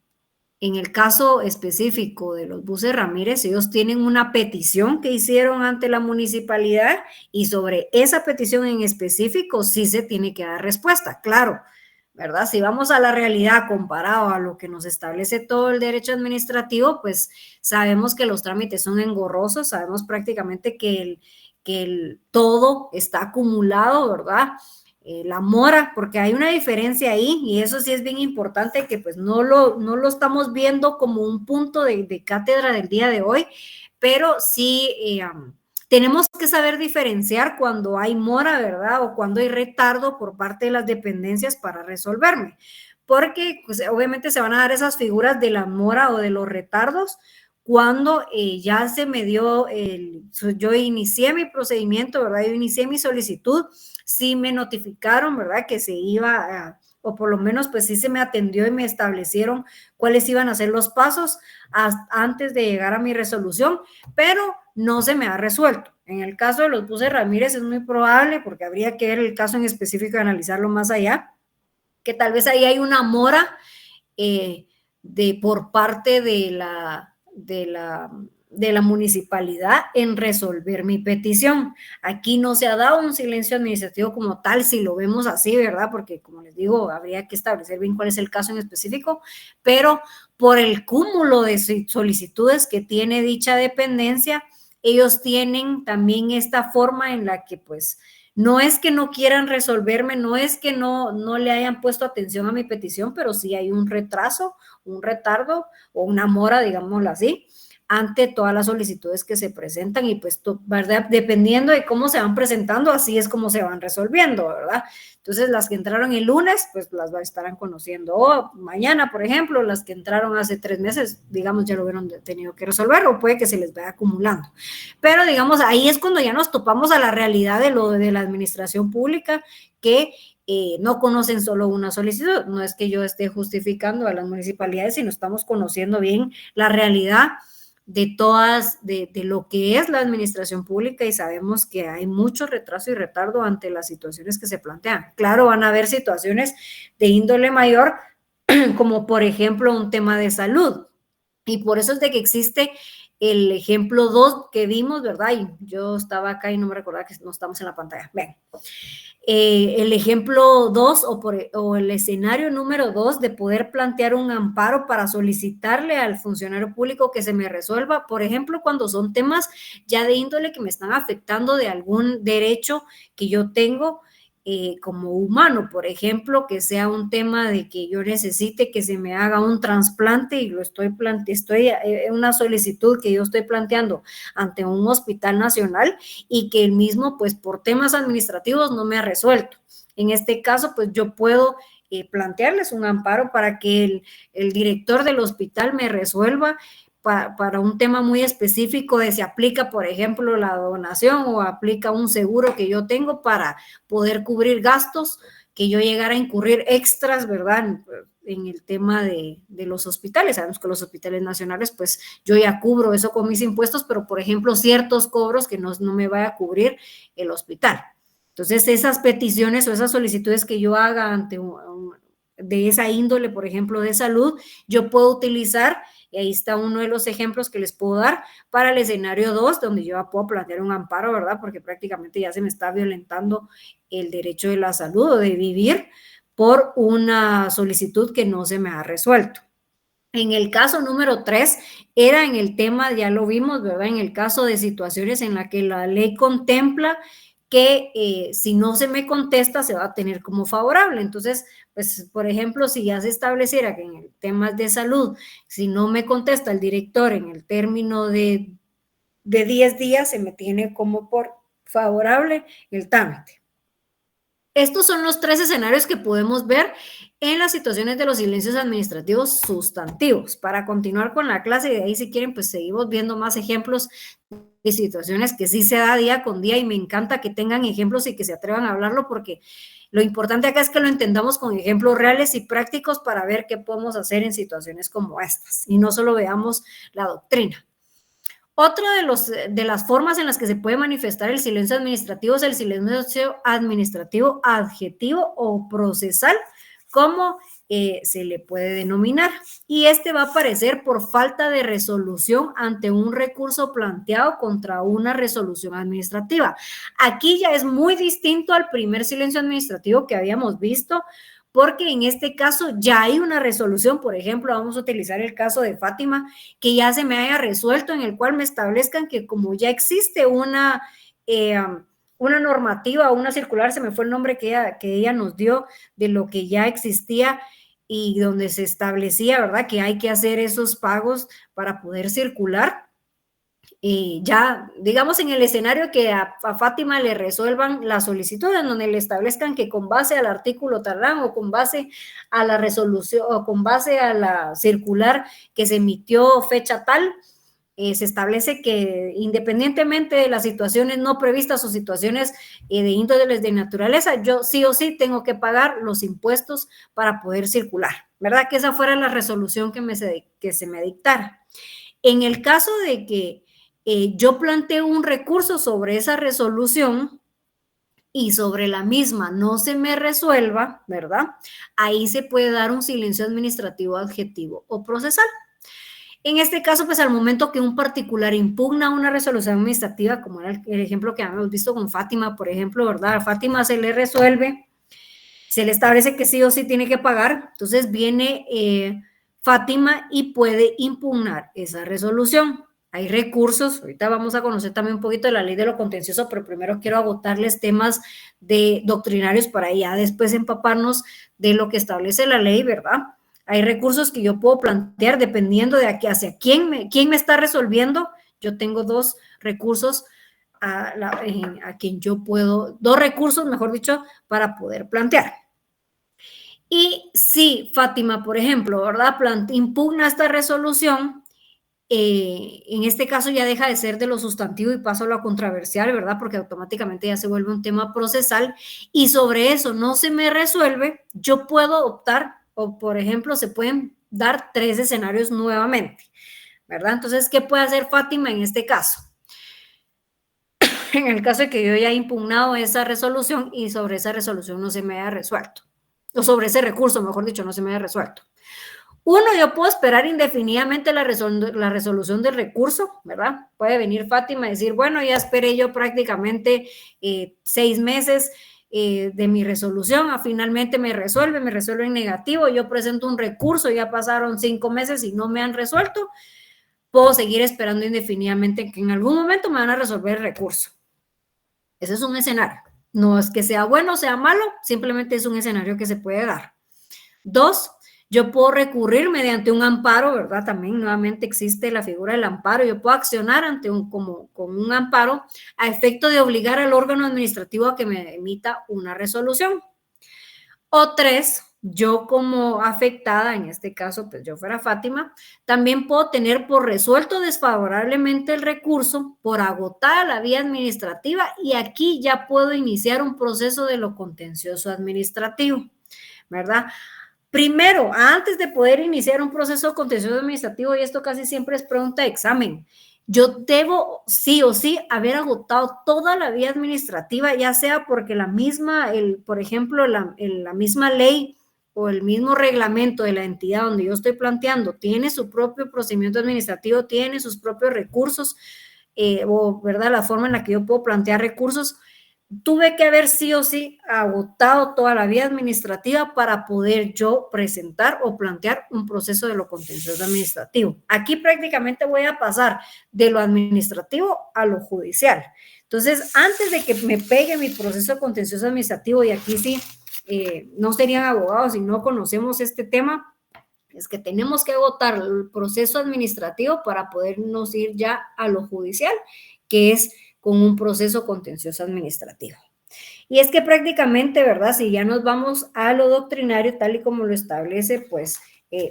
el caso específico de los buses Ramírez, ellos tienen una petición que hicieron ante la municipalidad y sobre esa petición en específico sí se tiene que dar respuesta, claro. ¿Verdad? Si vamos a la realidad comparado a lo que nos establece todo el derecho administrativo, pues sabemos que los trámites son engorrosos, sabemos prácticamente que todo está acumulado, ¿verdad? La mora, porque hay una diferencia ahí y eso sí es bien importante que pues no lo estamos viendo como un punto de cátedra del día de hoy, pero sí tenemos que saber diferenciar cuando hay mora, ¿verdad? O cuando hay retardo por parte de las dependencias para resolverme. Porque pues, obviamente se van a dar esas figuras de la mora o de los retardos cuando ya se me dio, yo inicié mi procedimiento, ¿verdad? Yo inicié mi solicitud, sí me notificaron, ¿verdad? Que se iba o por lo menos pues sí se me atendió y me establecieron cuáles iban a ser los pasos antes de llegar a mi resolución, pero no se me ha resuelto. En el caso de los buses Ramírez es muy probable, porque habría que ver el caso en específico y analizarlo más allá, que tal vez ahí hay una mora por parte de la municipalidad en resolver mi petición. Aquí no se ha dado un silencio administrativo como tal, si lo vemos así, ¿verdad? Porque, como les digo, habría que establecer bien cuál es el caso en específico, pero por el cúmulo de solicitudes que tiene dicha dependencia, ellos tienen también esta forma en la que, pues, no es que no quieran resolverme, no es que no le hayan puesto atención a mi petición, pero sí hay un retraso, un retardo o una mora, digámoslo así, ante todas las solicitudes que se presentan y pues, ¿verdad? Dependiendo de cómo se van presentando, así es como se van resolviendo, ¿verdad? Entonces, las que entraron el lunes, pues las estarán conociendo. O mañana, por ejemplo, las que entraron hace 3 meses, digamos, ya lo hubieran tenido que resolver o puede que se les vaya acumulando. Pero, digamos, ahí es cuando ya nos topamos a la realidad de la administración pública que no conocen solo una solicitud. No es que yo esté justificando a las municipalidades, sino estamos conociendo bien la realidad de lo que es la administración pública y sabemos que hay mucho retraso y retardo ante las situaciones que se plantean. Claro, van a haber situaciones de índole mayor, como por ejemplo un tema de salud, y por eso es de que existe el ejemplo 2 que vimos, ¿verdad? Y yo estaba acá y no me recordaba que no estamos en la pantalla. Ven. El ejemplo 2 o el escenario número 2 de poder plantear un amparo para solicitarle al funcionario público que se me resuelva, por ejemplo, cuando son temas ya de índole que me están afectando de algún derecho que yo tengo como humano, por ejemplo, que sea un tema de que yo necesite que se me haga un trasplante y lo estoy una solicitud que yo estoy planteando ante un hospital nacional y que el mismo, pues por temas administrativos no me ha resuelto. En este caso, pues yo puedo plantearles un amparo para que el director del hospital me resuelva para un tema muy específico de si aplica, por ejemplo, la donación o aplica un seguro que yo tengo para poder cubrir gastos que yo llegara a incurrir extras, ¿verdad? En el tema de los hospitales. Sabemos que los hospitales nacionales, pues yo ya cubro eso con mis impuestos, pero por ejemplo, ciertos cobros que no me vaya a cubrir el hospital. Entonces, esas peticiones o esas solicitudes que yo haga de esa índole, por ejemplo, de salud, yo puedo utilizar. Y ahí está uno de los ejemplos que les puedo dar para el escenario 2, donde yo puedo plantear un amparo, ¿verdad? Porque prácticamente ya se me está violentando el derecho de la salud o de vivir por una solicitud que no se me ha resuelto. En el caso número 3, era en el tema, ya lo vimos, ¿verdad? En el caso de situaciones en las que la ley contempla que si no se me contesta se va a tener como favorable. Entonces, pues, por ejemplo, si ya se estableciera que en el tema de salud, si no me contesta el director en el término de 10 días, se me tiene como por favorable el trámite. Estos son los 3 escenarios que podemos ver en las situaciones de los silencios administrativos sustantivos. Para continuar con la clase, de ahí si quieren, pues seguimos viendo más ejemplos de situaciones que sí se da día con día y me encanta que tengan ejemplos y que se atrevan a hablarlo porque lo importante acá es que lo entendamos con ejemplos reales y prácticos para ver qué podemos hacer en situaciones como estas y no solo veamos la doctrina. Otra de las formas en las que se puede manifestar el silencio administrativo es el silencio administrativo adjetivo o procesal, como se le puede denominar. Y este va a aparecer por falta de resolución ante un recurso planteado contra una resolución administrativa. Aquí ya es muy distinto al primer silencio administrativo que habíamos visto, porque en este caso ya hay una resolución. Por ejemplo, vamos a utilizar el caso de Fátima, que ya se me haya resuelto, en el cual me establezcan que como ya existe una normativa, una circular, se me fue el nombre que ella nos dio de lo que ya existía y donde se establecía, ¿verdad?, que hay que hacer esos pagos para poder circular. Ya, digamos, en el escenario que a Fátima le resuelvan la solicitud, en donde le establezcan que con base al artículo talán o con base a la resolución o con base a la circular que se emitió fecha tal, se establece que independientemente de las situaciones no previstas o situaciones de índoles de naturaleza, yo sí o sí tengo que pagar los impuestos para poder circular, ¿verdad? Que esa fuera la resolución que se me dictara. En el caso de que yo planteo un recurso sobre esa resolución y sobre la misma no se me resuelva, ¿verdad? Ahí se puede dar un silencio administrativo adjetivo o procesal. En este caso, pues al momento que un particular impugna una resolución administrativa, como era el ejemplo que habíamos visto con Fátima, por ejemplo, ¿verdad? A Fátima se le resuelve, se le establece que sí o sí tiene que pagar, entonces viene Fátima y puede impugnar esa resolución. Hay recursos, ahorita vamos a conocer también un poquito de la ley de lo contencioso, pero primero quiero agotarles temas de doctrinarios para ya después empaparnos de lo que establece la ley, ¿verdad? Hay recursos que yo puedo plantear dependiendo de hacia quién me está resolviendo. Yo tengo dos recursos a quien yo puedo, dos recursos, mejor dicho, para poder plantear. Y si Fátima, por ejemplo, ¿verdad? Impugna esta resolución, en este caso ya deja de ser de lo sustantivo y paso a lo controversial, ¿verdad? Porque automáticamente ya se vuelve un tema procesal y sobre eso no se me resuelve, yo puedo optar, o por ejemplo, se pueden dar 3 escenarios nuevamente, ¿verdad? Entonces, ¿qué puede hacer Fátima en este caso? En el caso de que yo haya impugnado esa resolución y sobre esa resolución no se me haya resuelto, o sobre ese recurso, mejor dicho, no se me haya resuelto. Uno, yo puedo esperar indefinidamente la resolución del recurso, ¿verdad? Puede venir Fátima y decir, bueno, ya esperé yo prácticamente 6 meses de mi resolución, finalmente me resuelve en negativo, yo presento un recurso, ya pasaron 5 meses y no me han resuelto, puedo seguir esperando indefinidamente que en algún momento me van a resolver el recurso. Ese es un escenario. No es que sea bueno o sea malo, simplemente es un escenario que se puede dar. 2, yo puedo recurrir mediante un amparo, ¿verdad? También nuevamente existe la figura del amparo. Yo puedo accionar con un amparo a efecto de obligar al órgano administrativo a que me emita una resolución. O 3, yo como afectada, en este caso, pues yo fuera Fátima, también puedo tener por resuelto desfavorablemente el recurso, por agotada la vía administrativa y aquí ya puedo iniciar un proceso de lo contencioso administrativo, ¿verdad? Primero, antes de poder iniciar un proceso contencioso administrativo, y esto casi siempre es pregunta de examen, yo debo sí o sí haber agotado toda la vía administrativa, ya sea porque por ejemplo, la misma ley o el mismo reglamento de la entidad donde yo estoy planteando tiene su propio procedimiento administrativo, tiene sus propios recursos, o, ¿verdad? La forma en la que yo puedo plantear recursos. Tuve que haber sí o sí agotado toda la vía administrativa para poder yo presentar o plantear un proceso de lo contencioso administrativo. Aquí prácticamente voy a pasar de lo administrativo a lo judicial. Entonces, antes de que me pegue mi proceso contencioso administrativo, y aquí sí, no serían abogados si no conocemos este tema, es que tenemos que agotar el proceso administrativo para podernos ir ya a lo judicial, que es con un proceso contencioso administrativo. Y es que prácticamente, ¿verdad? Si ya nos vamos a lo doctrinario, tal y como lo establece, pues,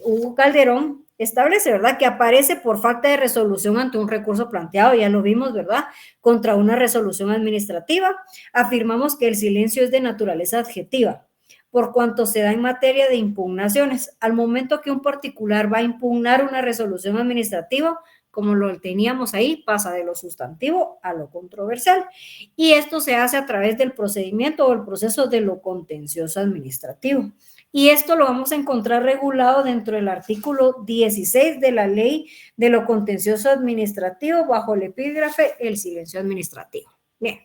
Hugo Calderón, establece, ¿verdad? Que aparece por falta de resolución ante un recurso planteado, ya lo vimos, ¿verdad? Contra una resolución administrativa, afirmamos que el silencio es de naturaleza adjetiva, por cuanto se da en materia de impugnaciones. Al momento que un particular va a impugnar una resolución administrativa, como lo teníamos ahí, pasa de lo sustantivo a lo controversial. Y esto se hace a través del procedimiento o el proceso de lo contencioso administrativo. Y esto lo vamos a encontrar regulado dentro del artículo 16 de la Ley de lo contencioso administrativo bajo el epígrafe el silencio administrativo. Bien.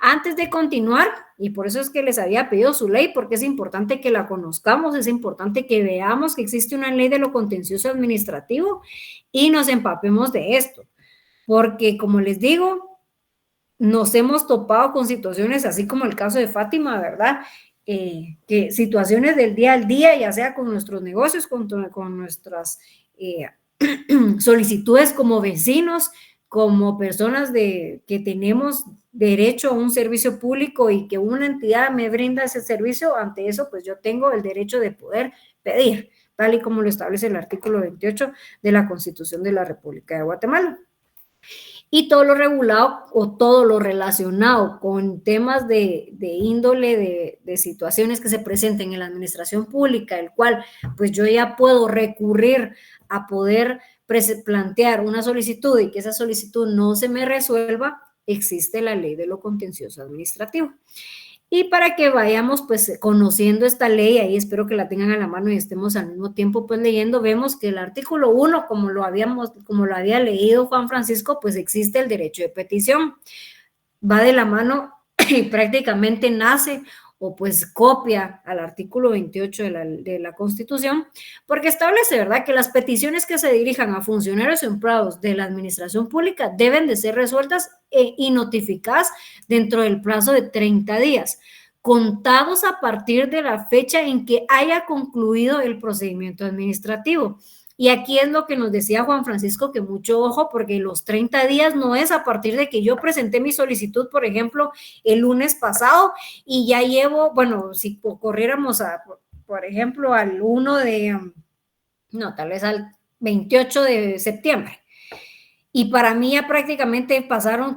Antes de continuar, y por eso es que les había pedido su ley, porque es importante que la conozcamos, es importante que veamos que existe una ley de lo contencioso administrativo y nos empapemos de esto, porque como les digo, nos hemos topado con situaciones así como el caso de Fátima, ¿verdad? Que situaciones del día al día, ya sea con nuestros negocios, con nuestras solicitudes como vecinos, como personas que tenemos derecho a un servicio público y que una entidad me brinda ese servicio, ante eso pues yo tengo el derecho de poder pedir, tal y como lo establece el artículo 28 de la Constitución de la República de Guatemala. y todo lo regulado o todo lo relacionado con temas de índole de situaciones que se presenten en la administración pública, el cual pues yo ya puedo recurrir a poder plantear una solicitud y que esa solicitud no se me resuelva, existe la ley de lo contencioso administrativo. Y para que vayamos pues conociendo esta ley, ahí espero que la tengan a la mano y estemos al mismo tiempo pues leyendo, vemos que el artículo 1, como lo había leído Juan Francisco, pues existe el derecho de petición. Va de la mano y prácticamente nace o pues copia al artículo 28 de la Constitución, porque establece, ¿verdad?, que las peticiones que se dirijan a funcionarios o empleados de la administración pública deben de ser resueltas y notificadas dentro del plazo de 30 días, contados a partir de la fecha en que haya concluido el procedimiento administrativo. Y aquí es lo que nos decía Juan Francisco, que mucho ojo, porque los 30 días no es a partir de que yo presenté mi solicitud, por ejemplo, el lunes pasado, y ya llevo, bueno, si corriéramos, por ejemplo, al 1 de, no, tal vez al 28 de septiembre. Y para mí ya prácticamente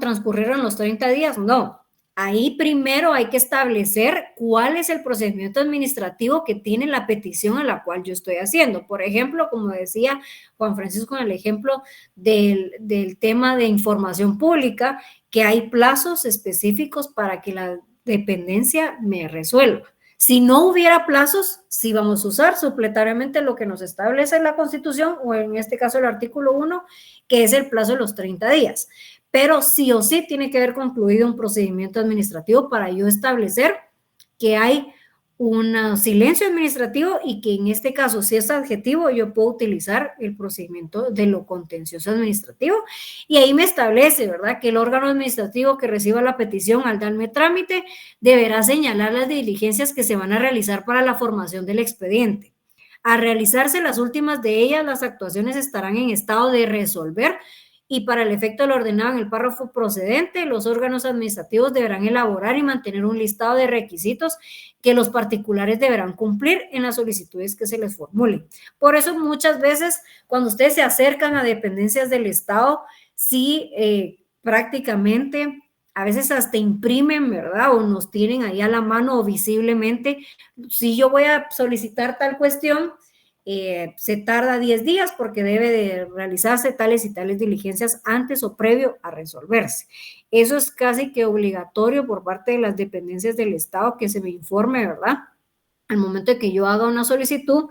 transcurrieron los 30 días, no. Ahí primero hay que establecer cuál es el procedimiento administrativo que tiene la petición a la cual yo estoy haciendo. Por ejemplo, como decía Juan Francisco en el ejemplo del tema de información pública, que hay plazos específicos para que la dependencia me resuelva. Si no hubiera plazos, sí vamos a usar supletoriamente lo que nos establece la Constitución, o en este caso el artículo 1, que es el plazo de los 30 días. Pero sí o sí tiene que haber concluido un procedimiento administrativo para yo establecer que hay un silencio administrativo y que en este caso, si es adjetivo, yo puedo utilizar el procedimiento de lo contencioso administrativo, y ahí me establece, ¿verdad?, que el órgano administrativo que reciba la petición al darme trámite deberá señalar las diligencias que se van a realizar para la formación del expediente. Al realizarse las últimas de ellas, las actuaciones estarán en estado de resolver, y para el efecto de lo ordenado en el párrafo procedente, los órganos administrativos deberán elaborar y mantener un listado de requisitos que los particulares deberán cumplir en las solicitudes que se les formulen. Por eso muchas veces cuando ustedes se acercan a dependencias del Estado, sí prácticamente a veces hasta imprimen, ¿verdad?, o nos tienen ahí a la mano o visiblemente, si yo voy a solicitar tal cuestión, se tarda 10 días porque debe de realizarse tales y tales diligencias antes o previo a resolverse. Eso es casi que obligatorio por parte de las dependencias del Estado, que se me informe, ¿verdad?, al momento de que yo haga una solicitud,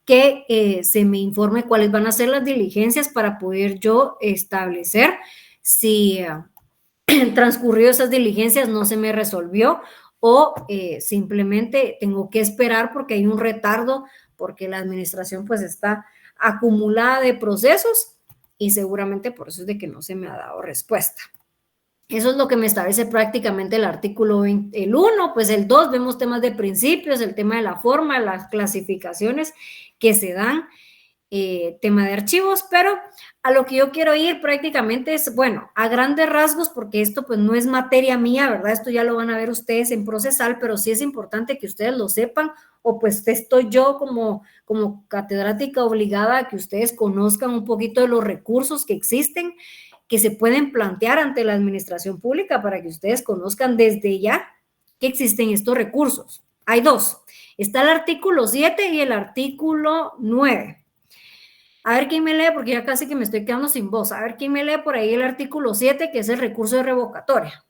que se me informe cuáles van a ser las diligencias para poder yo establecer si transcurrido esas diligencias no se me resolvió o simplemente tengo que esperar porque hay un retardo, porque la administración pues está acumulada de procesos y seguramente por eso es de que no se me ha dado respuesta. Eso es lo que me establece prácticamente el artículo 20, el 1, pues el 2 vemos temas de principios, el tema de la forma, las clasificaciones que se dan, tema de archivos, pero a lo que yo quiero ir prácticamente es, bueno, a grandes rasgos, porque esto pues no es materia mía, ¿verdad? Esto ya lo van a ver ustedes en procesal, pero sí es importante que ustedes lo sepan, o pues estoy yo como catedrática obligada a que ustedes conozcan un poquito de los recursos que existen, que se pueden plantear ante la administración pública para que ustedes conozcan desde ya que existen estos recursos. Hay dos. Está el artículo 7 y el artículo 9. A ver quién me lee, porque ya casi que me estoy quedando sin voz. A ver quién me lee por ahí el artículo 7, que es el recurso de revocatoria.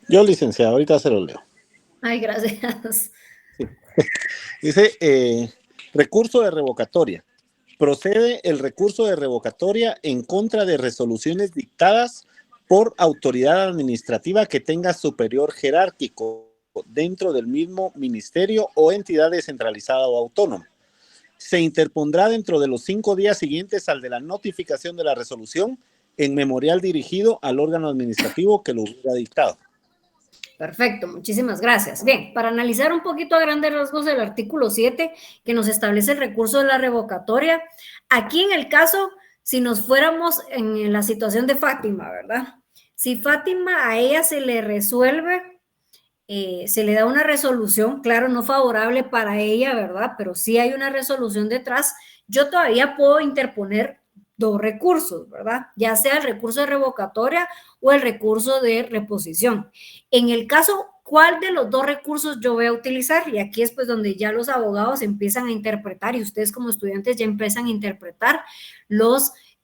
Yo, licenciado, ahorita se lo leo. Ay, gracias. Sí. Dice, recurso de revocatoria. Procede el recurso de revocatoria en contra de resoluciones dictadas por autoridad administrativa que tenga superior jerárquico dentro del mismo ministerio o entidad descentralizada o autónoma. Se interpondrá dentro de los 5 días siguientes al de la notificación de la resolución en memorial dirigido al órgano administrativo que lo hubiera dictado. Perfecto, muchísimas gracias. Bien, para analizar un poquito a grandes rasgos el artículo 7, que nos establece el recurso de la revocatoria, aquí en el caso, si nos fuéramos en la situación de Fátima, ¿verdad? Si Fátima a ella se le resuelve se le da una resolución, claro, no favorable para ella, ¿verdad? Pero sí hay una resolución detrás, yo todavía puedo interponer dos recursos, ¿verdad? Ya sea el recurso de revocatoria o el recurso de reposición. En el caso, ¿cuál de los dos recursos yo voy a utilizar? Y aquí es pues donde ya los abogados empiezan a interpretar y ustedes como estudiantes ya empiezan a interpretar lo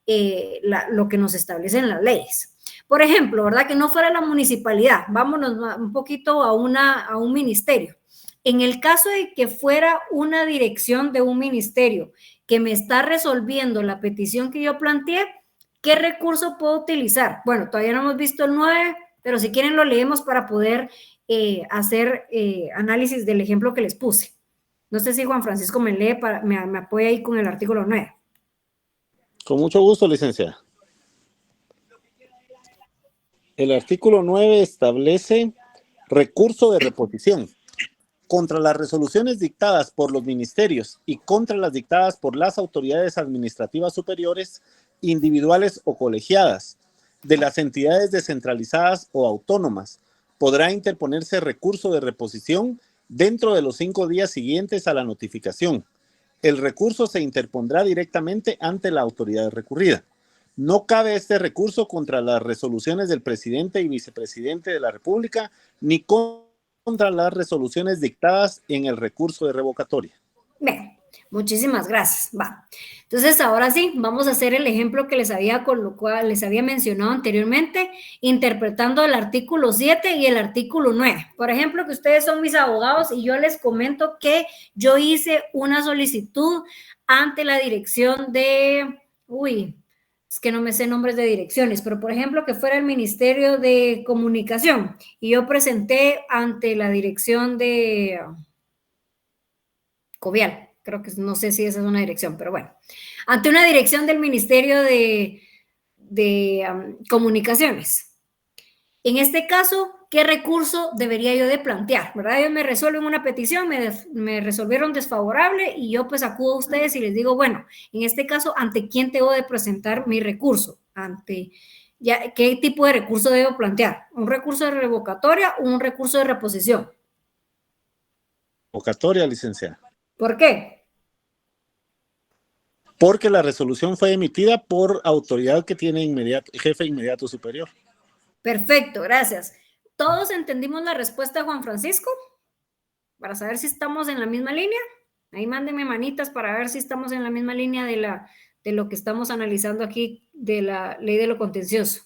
que nos establecen las leyes. Por ejemplo, ¿verdad? Que no fuera la municipalidad, vámonos un poquito a un ministerio. En el caso de que fuera una dirección de un ministerio que me está resolviendo la petición que yo planteé, ¿qué recurso puedo utilizar? Bueno, todavía no hemos visto el 9, pero si quieren lo leemos para poder hacer análisis del ejemplo que les puse. No sé si Juan Francisco me lee, me apoya ahí con el artículo 9. Con mucho gusto, licenciada. El artículo 9 establece recurso de reposición contra las resoluciones dictadas por los ministerios y contra las dictadas por las autoridades administrativas superiores, individuales o colegiadas, de las entidades descentralizadas o autónomas. Podrá interponerse recurso de reposición dentro de los 5 días siguientes a la notificación. El recurso se interpondrá directamente ante la autoridad recurrida. No cabe este recurso contra las resoluciones del presidente y vicepresidente de la República, ni contra las resoluciones dictadas en el recurso de revocatoria. Bien, muchísimas gracias. Va. Entonces, ahora sí, vamos a hacer el ejemplo que les había mencionado anteriormente, interpretando el artículo 7 y el artículo 9. Por ejemplo, que ustedes son mis abogados y yo les comento que yo hice una solicitud ante la dirección de, es que no me sé nombres de direcciones, pero por ejemplo que fuera el Ministerio de Comunicación y yo presenté ante la dirección de Covial, creo que no sé si esa es una dirección, pero bueno, ante una dirección del Ministerio de Comunicaciones. En este caso, ¿qué recurso debería yo de plantear? ¿Verdad? Ellos me resuelven una petición, me resolvieron desfavorable y yo pues acudo a ustedes y les digo, bueno, en este caso, ¿ante quién tengo de presentar mi recurso? ¿Qué tipo de recurso debo plantear? ¿Un recurso de revocatoria o un recurso de reposición? Revocatoria, licenciada. ¿Por qué? Porque la resolución fue emitida por autoridad que tiene jefe inmediato superior. Perfecto, gracias. ¿Todos entendimos la respuesta, Juan Francisco? Para saber si estamos en la misma línea. Ahí mándenme manitas para ver si estamos en la misma línea de lo que estamos analizando aquí de la ley de lo contencioso.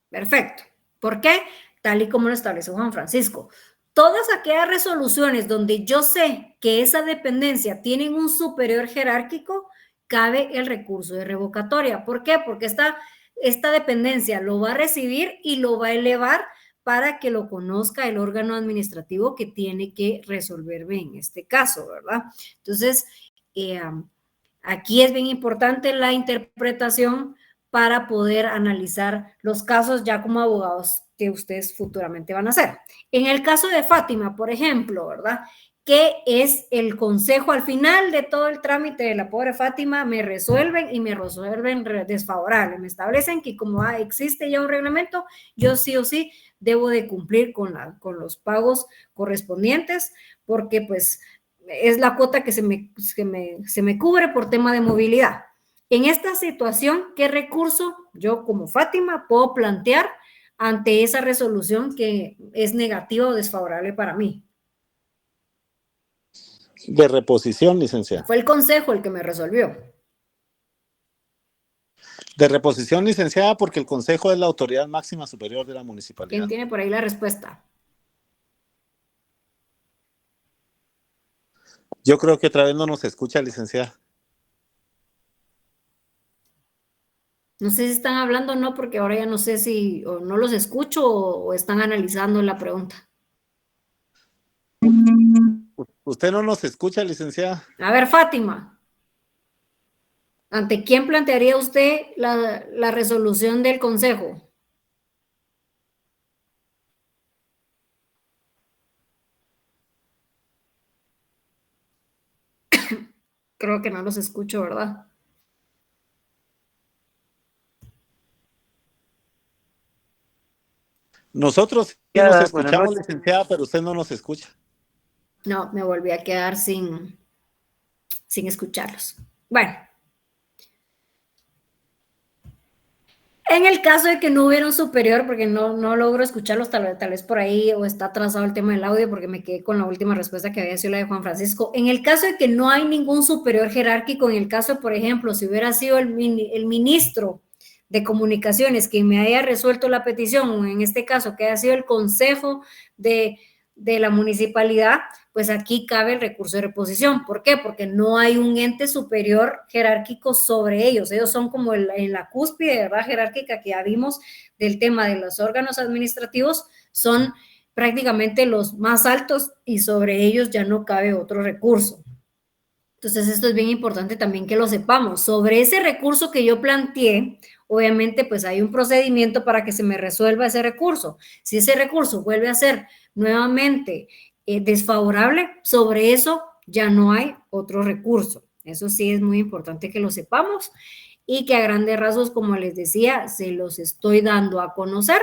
Perfecto. ¿Por qué? Tal y como lo estableció Juan Francisco. Todas aquellas resoluciones donde yo sé que esa dependencia tiene un superior jerárquico, cabe el recurso de revocatoria. ¿Por qué? Porque esta dependencia lo va a recibir y lo va a elevar para que lo conozca el órgano administrativo que tiene que resolverme en este caso, ¿verdad? Entonces, aquí es bien importante la interpretación para poder analizar los casos ya como abogados que ustedes futuramente van a hacer. En el caso de Fátima, por ejemplo, ¿verdad? ¿Qué es el consejo al final de todo el trámite de la pobre Fátima? Me resuelven y me resuelven desfavorable. Me establecen que como existe ya un reglamento, yo sí o sí debo de cumplir con los pagos correspondientes porque pues es la cuota que se me cubre por tema de movilidad. En esta situación, ¿qué recurso yo como Fátima puedo plantear ante esa resolución que es negativa o desfavorable para mí? De reposición, licenciada. Fue el consejo el que me resolvió. De reposición, licenciada, porque el consejo es la autoridad máxima superior de la municipalidad. ¿Quién tiene por ahí la respuesta? Yo creo que otra vez no nos escucha, licenciada. No sé si están hablando o no, porque ahora ya no sé si o no los escucho o están analizando la pregunta. ¿Usted no nos escucha, licenciada? A ver, Fátima, ¿ante quién plantearía usted la resolución del consejo? Creo que no los escucho, ¿verdad? Nosotros sí Ya, nos buenas escuchamos, noches. licenciada, pero usted no nos escucha. No, me volví a quedar sin escucharlos. Bueno. En el caso de que no hubiera un superior, porque no logro escucharlos, tal vez por ahí, o está atrasado el tema del audio, porque me quedé con la última respuesta que había sido la de Juan Francisco. En el caso de que no hay ningún superior jerárquico, en el caso, por ejemplo, si hubiera sido el ministro de Comunicaciones quien me haya resuelto la petición, o en este caso que haya sido el consejo de la municipalidad, pues aquí cabe el recurso de reposición. ¿Por qué? Porque no hay un ente superior jerárquico sobre ellos. Ellos son como en la cúspide, ¿verdad? Jerárquica que ya vimos del tema de los órganos administrativos, son prácticamente los más altos y sobre ellos ya no cabe otro recurso. Entonces, esto es bien importante también que lo sepamos. Sobre ese recurso que yo planteé, obviamente, pues hay un procedimiento para que se me resuelva ese recurso. Si ese recurso vuelve a ser nuevamente desfavorable, sobre eso ya no hay otro recurso. Eso sí es muy importante que lo sepamos y que a grandes rasgos, como les decía, se los estoy dando a conocer,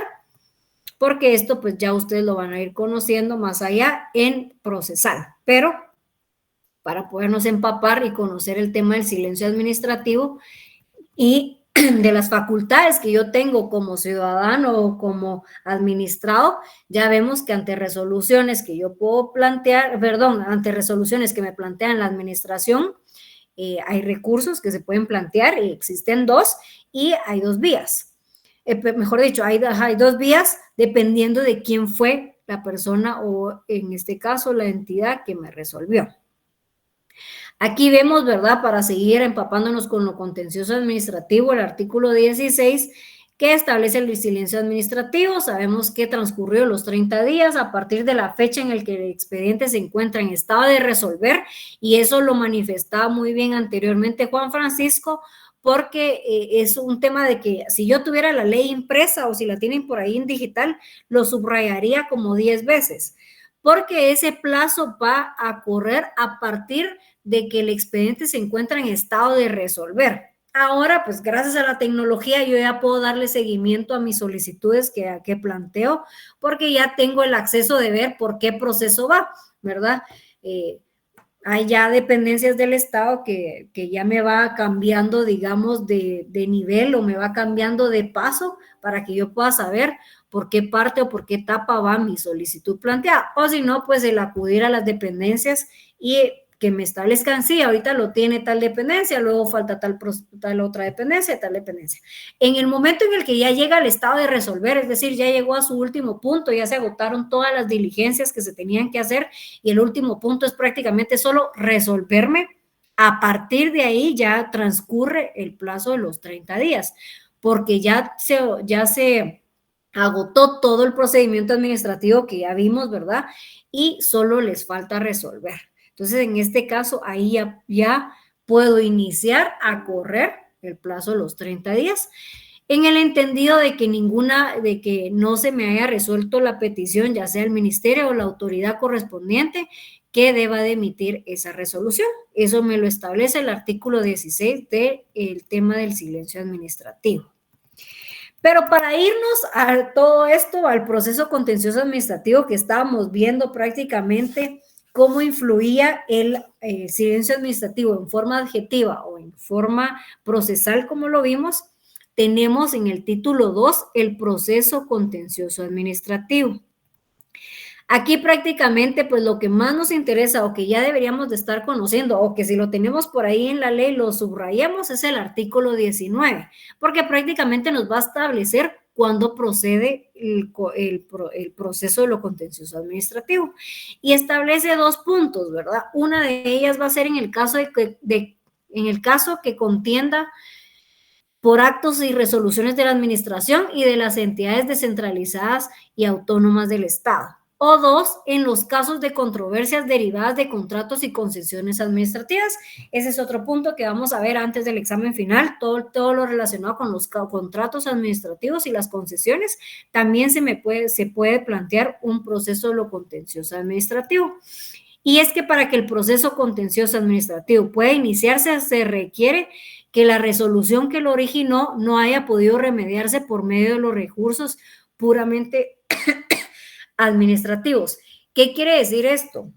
porque esto pues ya ustedes lo van a ir conociendo más allá en procesal. Pero para podernos empapar y conocer el tema del silencio administrativo y de las facultades que yo tengo como ciudadano o como administrado, ya vemos que ante resoluciones que yo puedo plantear, ante resoluciones que me plantean la administración, hay recursos que se pueden plantear y existen dos, y hay dos vías. Mejor dicho, hay dos vías dependiendo de quién fue la persona o en este caso la entidad que me resolvió. Aquí vemos, ¿verdad? Para seguir empapándonos con lo contencioso administrativo, el artículo 16, que establece el silencio administrativo. Sabemos que transcurrió los 30 días a partir de la fecha en la que el expediente se encuentra en estado de resolver, y eso lo manifestaba muy bien anteriormente Juan Francisco, porque es un tema de que si yo tuviera la ley impresa o si la tienen por ahí en digital, lo subrayaría como 10 veces, porque ese plazo va a correr a partir de que el expediente se encuentra en estado de resolver. Ahora, pues gracias a la tecnología, yo ya puedo darle seguimiento a mis solicitudes que planteo, porque ya tengo el acceso de ver por qué proceso va, ¿verdad? Hay ya dependencias del Estado que ya me va cambiando, digamos, de nivel, o me va cambiando de paso para que yo pueda saber por qué parte o por qué etapa va mi solicitud planteada. O si no, pues el acudir a las dependencias y que me establezcan, sí, ahorita lo tiene tal dependencia, luego falta tal otra dependencia, tal dependencia. En el momento en el que ya llega al estado de resolver, es decir, ya llegó a su último punto, ya se agotaron todas las diligencias que se tenían que hacer, y el último punto es prácticamente solo resolverme, a partir de ahí ya transcurre el plazo de los 30 días, porque ya se agotó todo el procedimiento administrativo que ya vimos, ¿verdad? Y solo les falta resolver. Entonces, en este caso, ahí ya puedo iniciar a correr el plazo de los 30 días, en el entendido de que no se me haya resuelto la petición, ya sea el ministerio o la autoridad correspondiente que deba de emitir esa resolución. Eso me lo establece el artículo 16 del tema del silencio administrativo. Pero para irnos a todo esto, al proceso contencioso administrativo que estábamos viendo prácticamente, cómo influía el silencio administrativo en forma adjetiva o en forma procesal, como lo vimos, tenemos en el título 2 el proceso contencioso administrativo. Aquí prácticamente, pues lo que más nos interesa o que ya deberíamos de estar conociendo, o que si lo tenemos por ahí en la ley lo subrayamos, es el artículo 19, porque prácticamente nos va a establecer cuándo procede el proceso de lo contencioso administrativo. Y establece dos puntos, ¿verdad? Una de ellas va a ser en el caso en el caso que contienda por actos y resoluciones de la administración y de las entidades descentralizadas y autónomas del Estado. O dos, en los casos de controversias derivadas de contratos y concesiones administrativas. Ese es otro punto que vamos a ver antes del examen final, todo lo relacionado con los contratos administrativos y las concesiones. También se puede plantear un proceso de lo contencioso administrativo. Y es que para que el proceso contencioso administrativo pueda iniciarse, se requiere que la resolución que lo originó no haya podido remediarse por medio de los recursos puramente administrativos. ¿Qué quiere decir esto?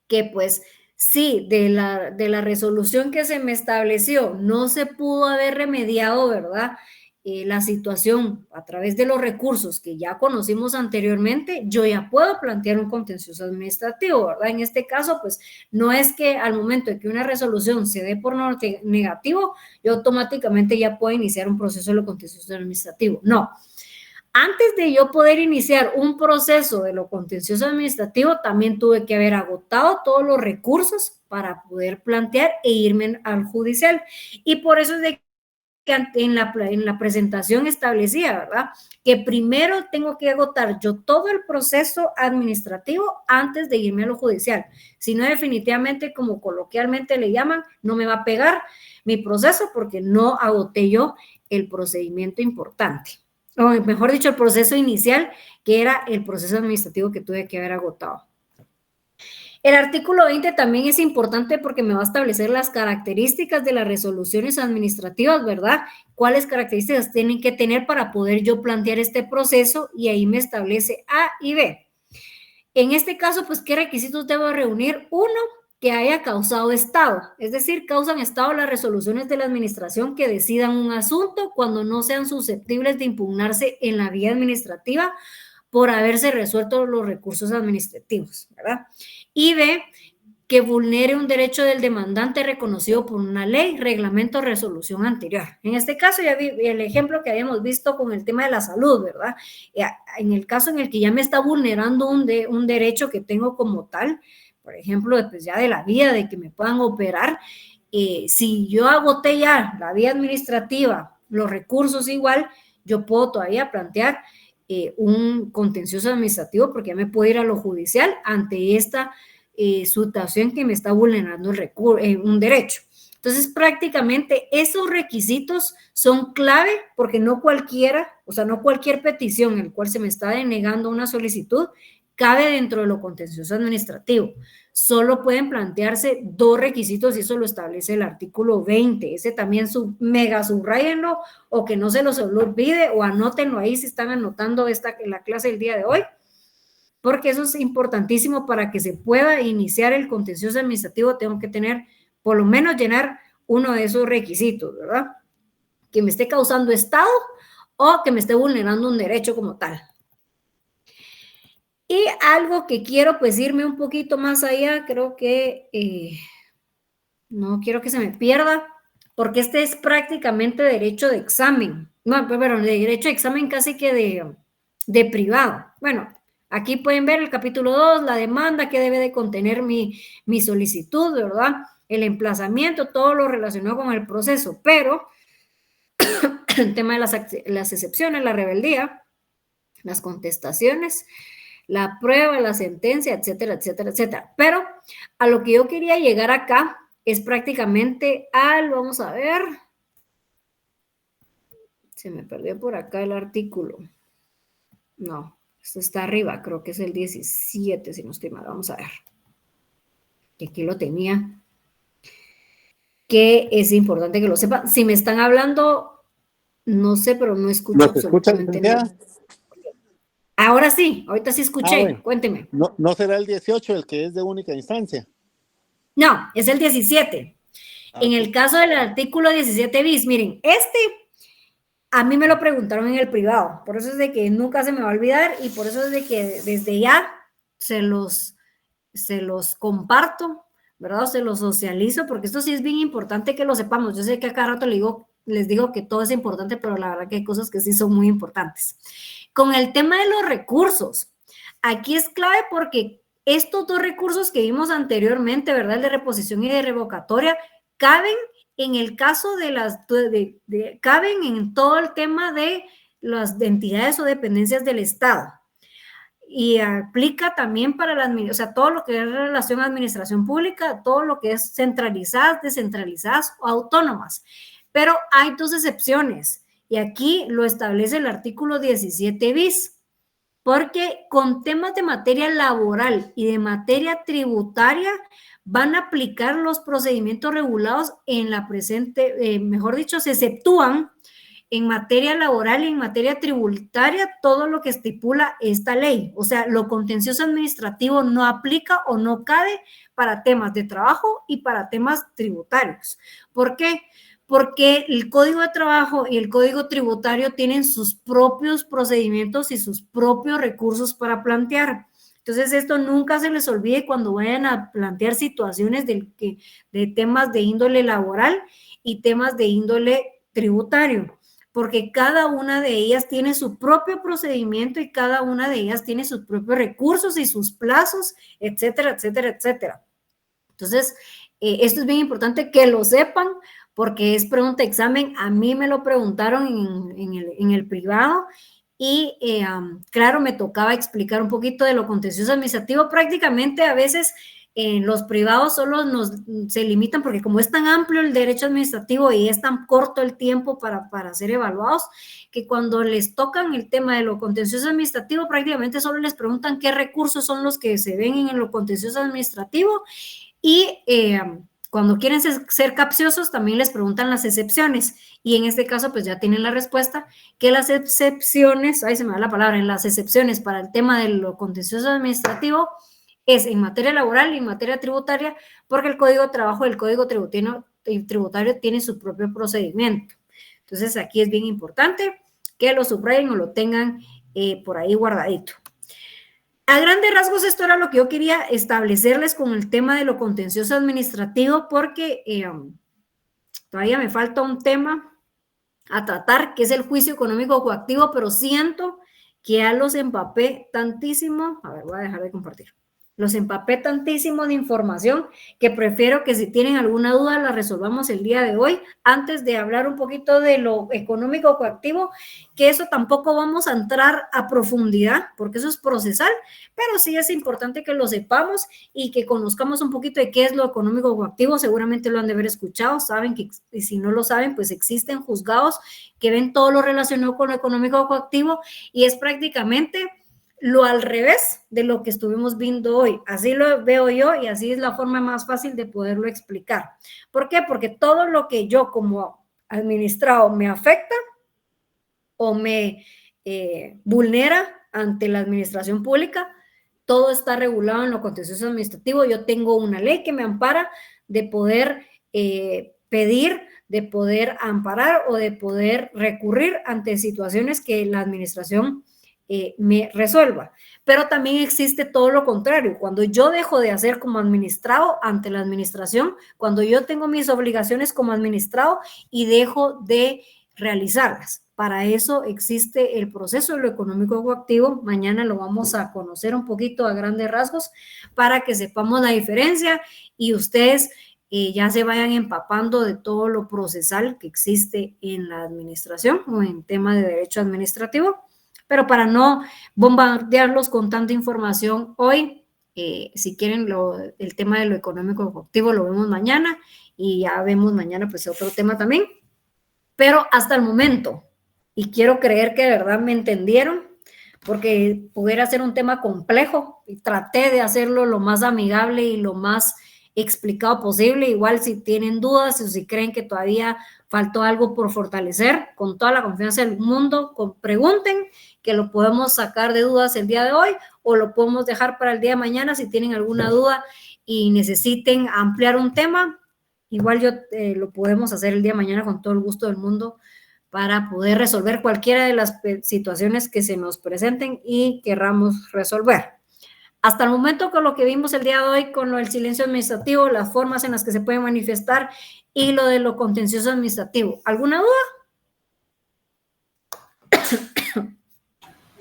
Que pues sí, de la resolución que se me estableció no se pudo haber remediado, ¿verdad? La situación a través de los recursos que ya conocimos anteriormente, yo ya puedo plantear un contencioso administrativo, ¿verdad? En este caso, pues no es que al momento de que una resolución se dé por negativo, yo automáticamente ya puedo iniciar un proceso de lo contencioso administrativo. No. Antes de yo poder iniciar un proceso de lo contencioso administrativo, también tuve que haber agotado todos los recursos para poder plantear e irme al judicial. Y por eso es de que en la presentación establecía, ¿verdad? Que primero tengo que agotar yo todo el proceso administrativo antes de irme a lo judicial. Si no, definitivamente, como coloquialmente le llaman, no me va a pegar mi proceso porque no agoté yo el procedimiento importante. O mejor dicho, el proceso inicial, que era el proceso administrativo que tuve que haber agotado. El artículo 20 también es importante porque me va a establecer las características de las resoluciones administrativas, ¿verdad? ¿Cuáles características tienen que tener para poder yo plantear este proceso? Y ahí me establece A y B. En este caso, pues, ¿qué requisitos debo reunir? Uno, que haya causado estado, es decir, causan estado las resoluciones de la administración que decidan un asunto cuando no sean susceptibles de impugnarse en la vía administrativa por haberse resuelto los recursos administrativos, ¿verdad? Y B, que vulnere un derecho del demandante reconocido por una ley, reglamento o resolución anterior. En este caso, ya vi el ejemplo que habíamos visto con el tema de la salud, ¿verdad? En el caso en el que ya me está vulnerando un derecho que tengo como tal, por ejemplo, pues ya de la vía de que me puedan operar, si yo agoté ya la vía administrativa, los recursos igual, yo puedo todavía plantear un contencioso administrativo porque ya me puedo ir a lo judicial ante esta situación que me está vulnerando un derecho. Entonces, prácticamente esos requisitos son clave porque no cualquiera, o sea, no cualquier petición en la cual se me está denegando una solicitud cabe dentro de lo contencioso administrativo. Solo pueden plantearse 2 requisitos y eso lo establece el artículo 20. Ese también mega subrayenlo o que no se los olvide o anótenlo ahí si están anotando la clase del día de hoy, porque eso es importantísimo para que se pueda iniciar el contencioso administrativo. Tengo que tener, por lo menos llenar uno de esos requisitos, ¿verdad? Que me esté causando estado o que me esté vulnerando un derecho como tal. Y algo que quiero pues irme un poquito más allá, creo que no quiero que se me pierda, porque este es prácticamente derecho de examen, no, pero de derecho de examen casi que de privado. Bueno, aquí pueden ver el capítulo 2, la demanda que debe de contener mi solicitud, ¿verdad? El emplazamiento, todo lo relacionado con el proceso, pero el tema de las excepciones, la rebeldía, las contestaciones, la prueba, la sentencia, etcétera, etcétera, etcétera. Pero a lo que yo quería llegar acá es prácticamente vamos a ver, se me perdió por acá el artículo. No, esto está arriba, creo que es el 17, si no estoy mal, vamos a ver. Que aquí lo tenía. Que es importante que lo sepan. Si me están hablando, no sé, pero no escucho absolutamente nada. Ahora sí, ahorita sí escuché, bueno. Cuénteme. ¿No será el 18 el que es de única instancia? No, es el 17. En el caso del artículo 17 bis, miren, a mí me lo preguntaron en el privado, por eso es de que nunca se me va a olvidar y por eso es de que desde ya se los comparto, ¿verdad? Se los socializo, porque esto sí es bien importante que lo sepamos. Yo sé que a cada rato les digo que todo es importante, pero la verdad que hay cosas que sí son muy importantes. Con el tema de los recursos, aquí es clave porque estos 2 recursos que vimos anteriormente, ¿verdad? El de reposición y de revocatoria, caben en el caso caben en todo el tema de las entidades o dependencias del Estado. Y aplica también para todo lo que es relación a administración pública, todo lo que es centralizadas, descentralizadas o autónomas. Pero hay 2 excepciones. Y aquí lo establece el artículo 17 bis, porque con temas de materia laboral y de materia tributaria van a aplicar los procedimientos regulados en la presente, mejor dicho, se exceptúan en materia laboral y en materia tributaria todo lo que estipula esta ley. O sea, lo contencioso administrativo no aplica o no cabe para temas de trabajo y para temas tributarios. ¿Por qué? Porque el Código de Trabajo y el Código Tributario tienen sus propios procedimientos y sus propios recursos para plantear. Entonces, esto nunca se les olvide cuando vayan a plantear situaciones de temas de índole laboral y temas de índole tributario, porque cada una de ellas tiene su propio procedimiento y cada una de ellas tiene sus propios recursos y sus plazos, etcétera, etcétera, etcétera. Entonces, esto es bien importante que lo sepan, porque es pregunta de examen. A mí me lo preguntaron en el privado y claro, me tocaba explicar un poquito de lo contencioso administrativo. Prácticamente a veces en los privados solo se limitan porque como es tan amplio el derecho administrativo y es tan corto el tiempo para ser evaluados, que cuando les tocan el tema de lo contencioso administrativo, prácticamente solo les preguntan qué recursos son los que se ven en lo contencioso administrativo y cuando quieren ser capciosos también les preguntan las excepciones y en este caso pues ya tienen la respuesta que las excepciones, ahí se me va la palabra, en las excepciones para el tema de lo contencioso administrativo es en materia laboral y en materia tributaria, porque el Código de Trabajo y el Código Tributario tiene su propio procedimiento. Entonces, aquí es bien importante que lo subrayen o lo tengan por ahí guardadito. A grandes rasgos, esto era lo que yo quería establecerles con el tema de lo contencioso administrativo, porque todavía me falta un tema a tratar, que es el juicio económico coactivo, pero siento que ya los empapé tantísimo. A ver, voy a dejar de compartir. Los empapé tantísimo de información que prefiero que si tienen alguna duda la resolvamos el día de hoy antes de hablar un poquito de lo económico coactivo, que eso tampoco vamos a entrar a profundidad porque eso es procesal, pero sí es importante que lo sepamos y que conozcamos un poquito de qué es lo económico coactivo. Seguramente lo han de haber escuchado, saben que, y si no lo saben, pues existen juzgados que ven todo lo relacionado con lo económico coactivo y es prácticamente lo al revés de lo que estuvimos viendo hoy. Así lo veo yo y así es la forma más fácil de poderlo explicar. ¿Por qué? Porque todo lo que yo como administrado me afecta o me vulnera ante la administración pública, todo está regulado en lo contencioso administrativo. Yo tengo una ley que me ampara de poder pedir, de poder amparar o de poder recurrir ante situaciones que la administración me resuelva. Pero también existe todo lo contrario. Cuando yo dejo de hacer como administrado ante la administración, cuando yo tengo mis obligaciones como administrado y dejo de realizarlas. Para eso existe el proceso de lo económico coactivo. Mañana lo vamos a conocer un poquito a grandes rasgos para que sepamos la diferencia y ustedes ya se vayan empapando de todo lo procesal que existe en la administración o en tema de derecho administrativo. Pero para no bombardearlos con tanta información hoy, si quieren el tema de lo económico coactivo lo vemos mañana y ya vemos mañana pues otro tema también. Pero hasta el momento, y quiero creer que de verdad me entendieron, porque pudiera ser un tema complejo y traté de hacerlo lo más amigable y lo más explicado posible. Igual si tienen dudas o si creen que todavía faltó algo por fortalecer, con toda la confianza del mundo, pregunten, que lo podemos sacar de dudas el día de hoy o lo podemos dejar para el día de mañana si tienen alguna duda y necesiten ampliar un tema. Igual lo podemos hacer el día de mañana con todo el gusto del mundo para poder resolver cualquiera de las situaciones que se nos presenten y querramos resolver. Hasta el momento con lo que vimos el día de hoy, con lo del silencio administrativo, las formas en las que se puede manifestar y lo de lo contencioso administrativo. ¿Alguna duda?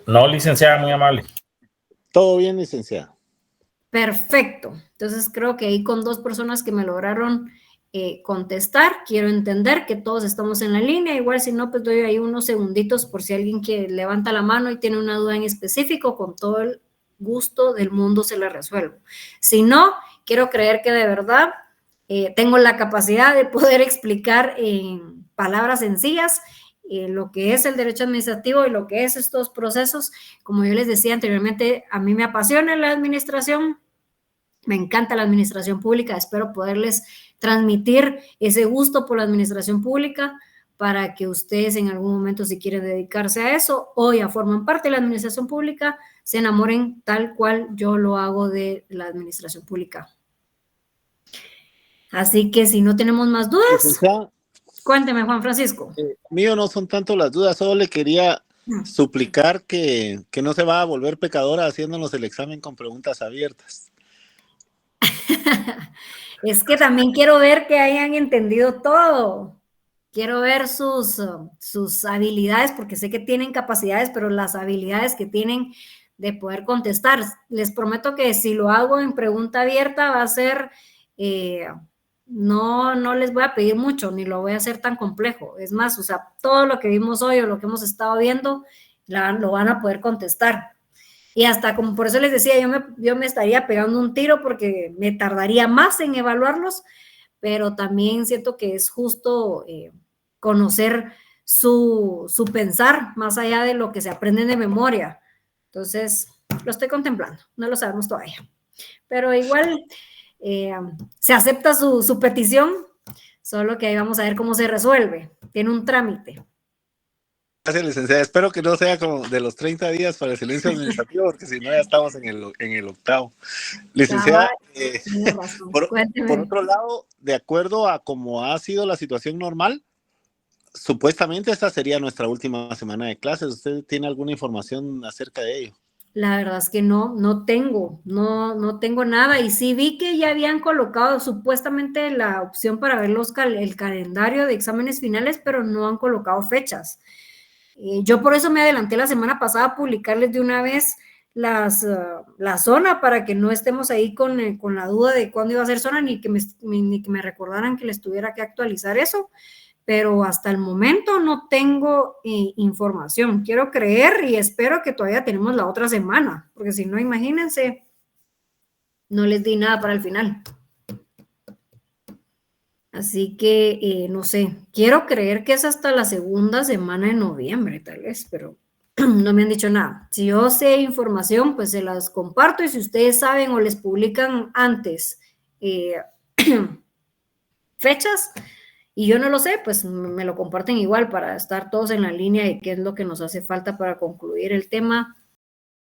No, licenciada, muy amable. Todo bien, licenciada. Perfecto. Entonces creo que ahí con 2 personas que me lograron contestar, quiero entender que todos estamos en la línea. Igual si no, pues doy ahí unos segunditos por si alguien que levanta la mano y tiene una duda en específico, con todo el gusto del mundo se la resuelvo. Si no, quiero creer que de verdad tengo la capacidad de poder explicar en palabras sencillas lo que es el derecho administrativo y lo que es estos procesos. Como yo les decía anteriormente, a mí me apasiona la administración, me encanta la administración pública, espero poderles transmitir ese gusto por la administración pública para que ustedes en algún momento, si quieren dedicarse a eso o ya forman parte de la administración pública, se enamoren tal cual yo lo hago de la administración pública. Así que si no tenemos más dudas, cuénteme, Juan Francisco. Mío no son tanto las dudas, solo le quería suplicar que no se va a volver pecadora haciéndonos el examen con preguntas abiertas. Es que también quiero ver que hayan entendido todo. Quiero ver sus habilidades, porque sé que tienen capacidades, pero las habilidades que tienen de poder contestar. Les prometo que si lo hago en pregunta abierta va a ser, no les voy a pedir mucho, ni lo voy a hacer tan complejo. Es más, o sea, todo lo que vimos hoy o lo que hemos estado viendo, lo van a poder contestar. Y hasta como por eso les decía, yo me estaría pegando un tiro porque me tardaría más en evaluarlos, pero también siento que es justo conocer su pensar más allá de lo que se aprende de memoria. Entonces, lo estoy contemplando, no lo sabemos todavía. Pero igual se acepta su petición, solo que ahí vamos a ver cómo se resuelve. Tiene un trámite. Gracias, licenciada. Espero que no sea como de los 30 días para el silencio administrativo, porque si no ya estamos en el octavo. Licenciada, por otro lado, de acuerdo a cómo ha sido la situación normal, supuestamente esta sería nuestra última semana de clases. ¿Usted tiene alguna información acerca de ello? La verdad es que no tengo nada, y sí vi que ya habían colocado supuestamente la opción para ver el calendario de exámenes finales, pero no han colocado fechas. Yo por eso me adelanté la semana pasada a publicarles de una vez la zona para que no estemos ahí con la duda de cuándo iba a ser zona, ni que me recordaran que les tuviera que actualizar eso, pero hasta el momento no tengo información. Quiero creer y espero que todavía tenemos la otra semana, porque si no, imagínense, no les di nada para el final. Así que, no sé, quiero creer que es hasta la segunda semana de noviembre, tal vez, pero no me han dicho nada. Si yo sé información, pues se las comparto, y si ustedes saben o les publican antes fechas y yo no lo sé, pues me lo comparten igual para estar todos en la línea de qué es lo que nos hace falta para concluir el tema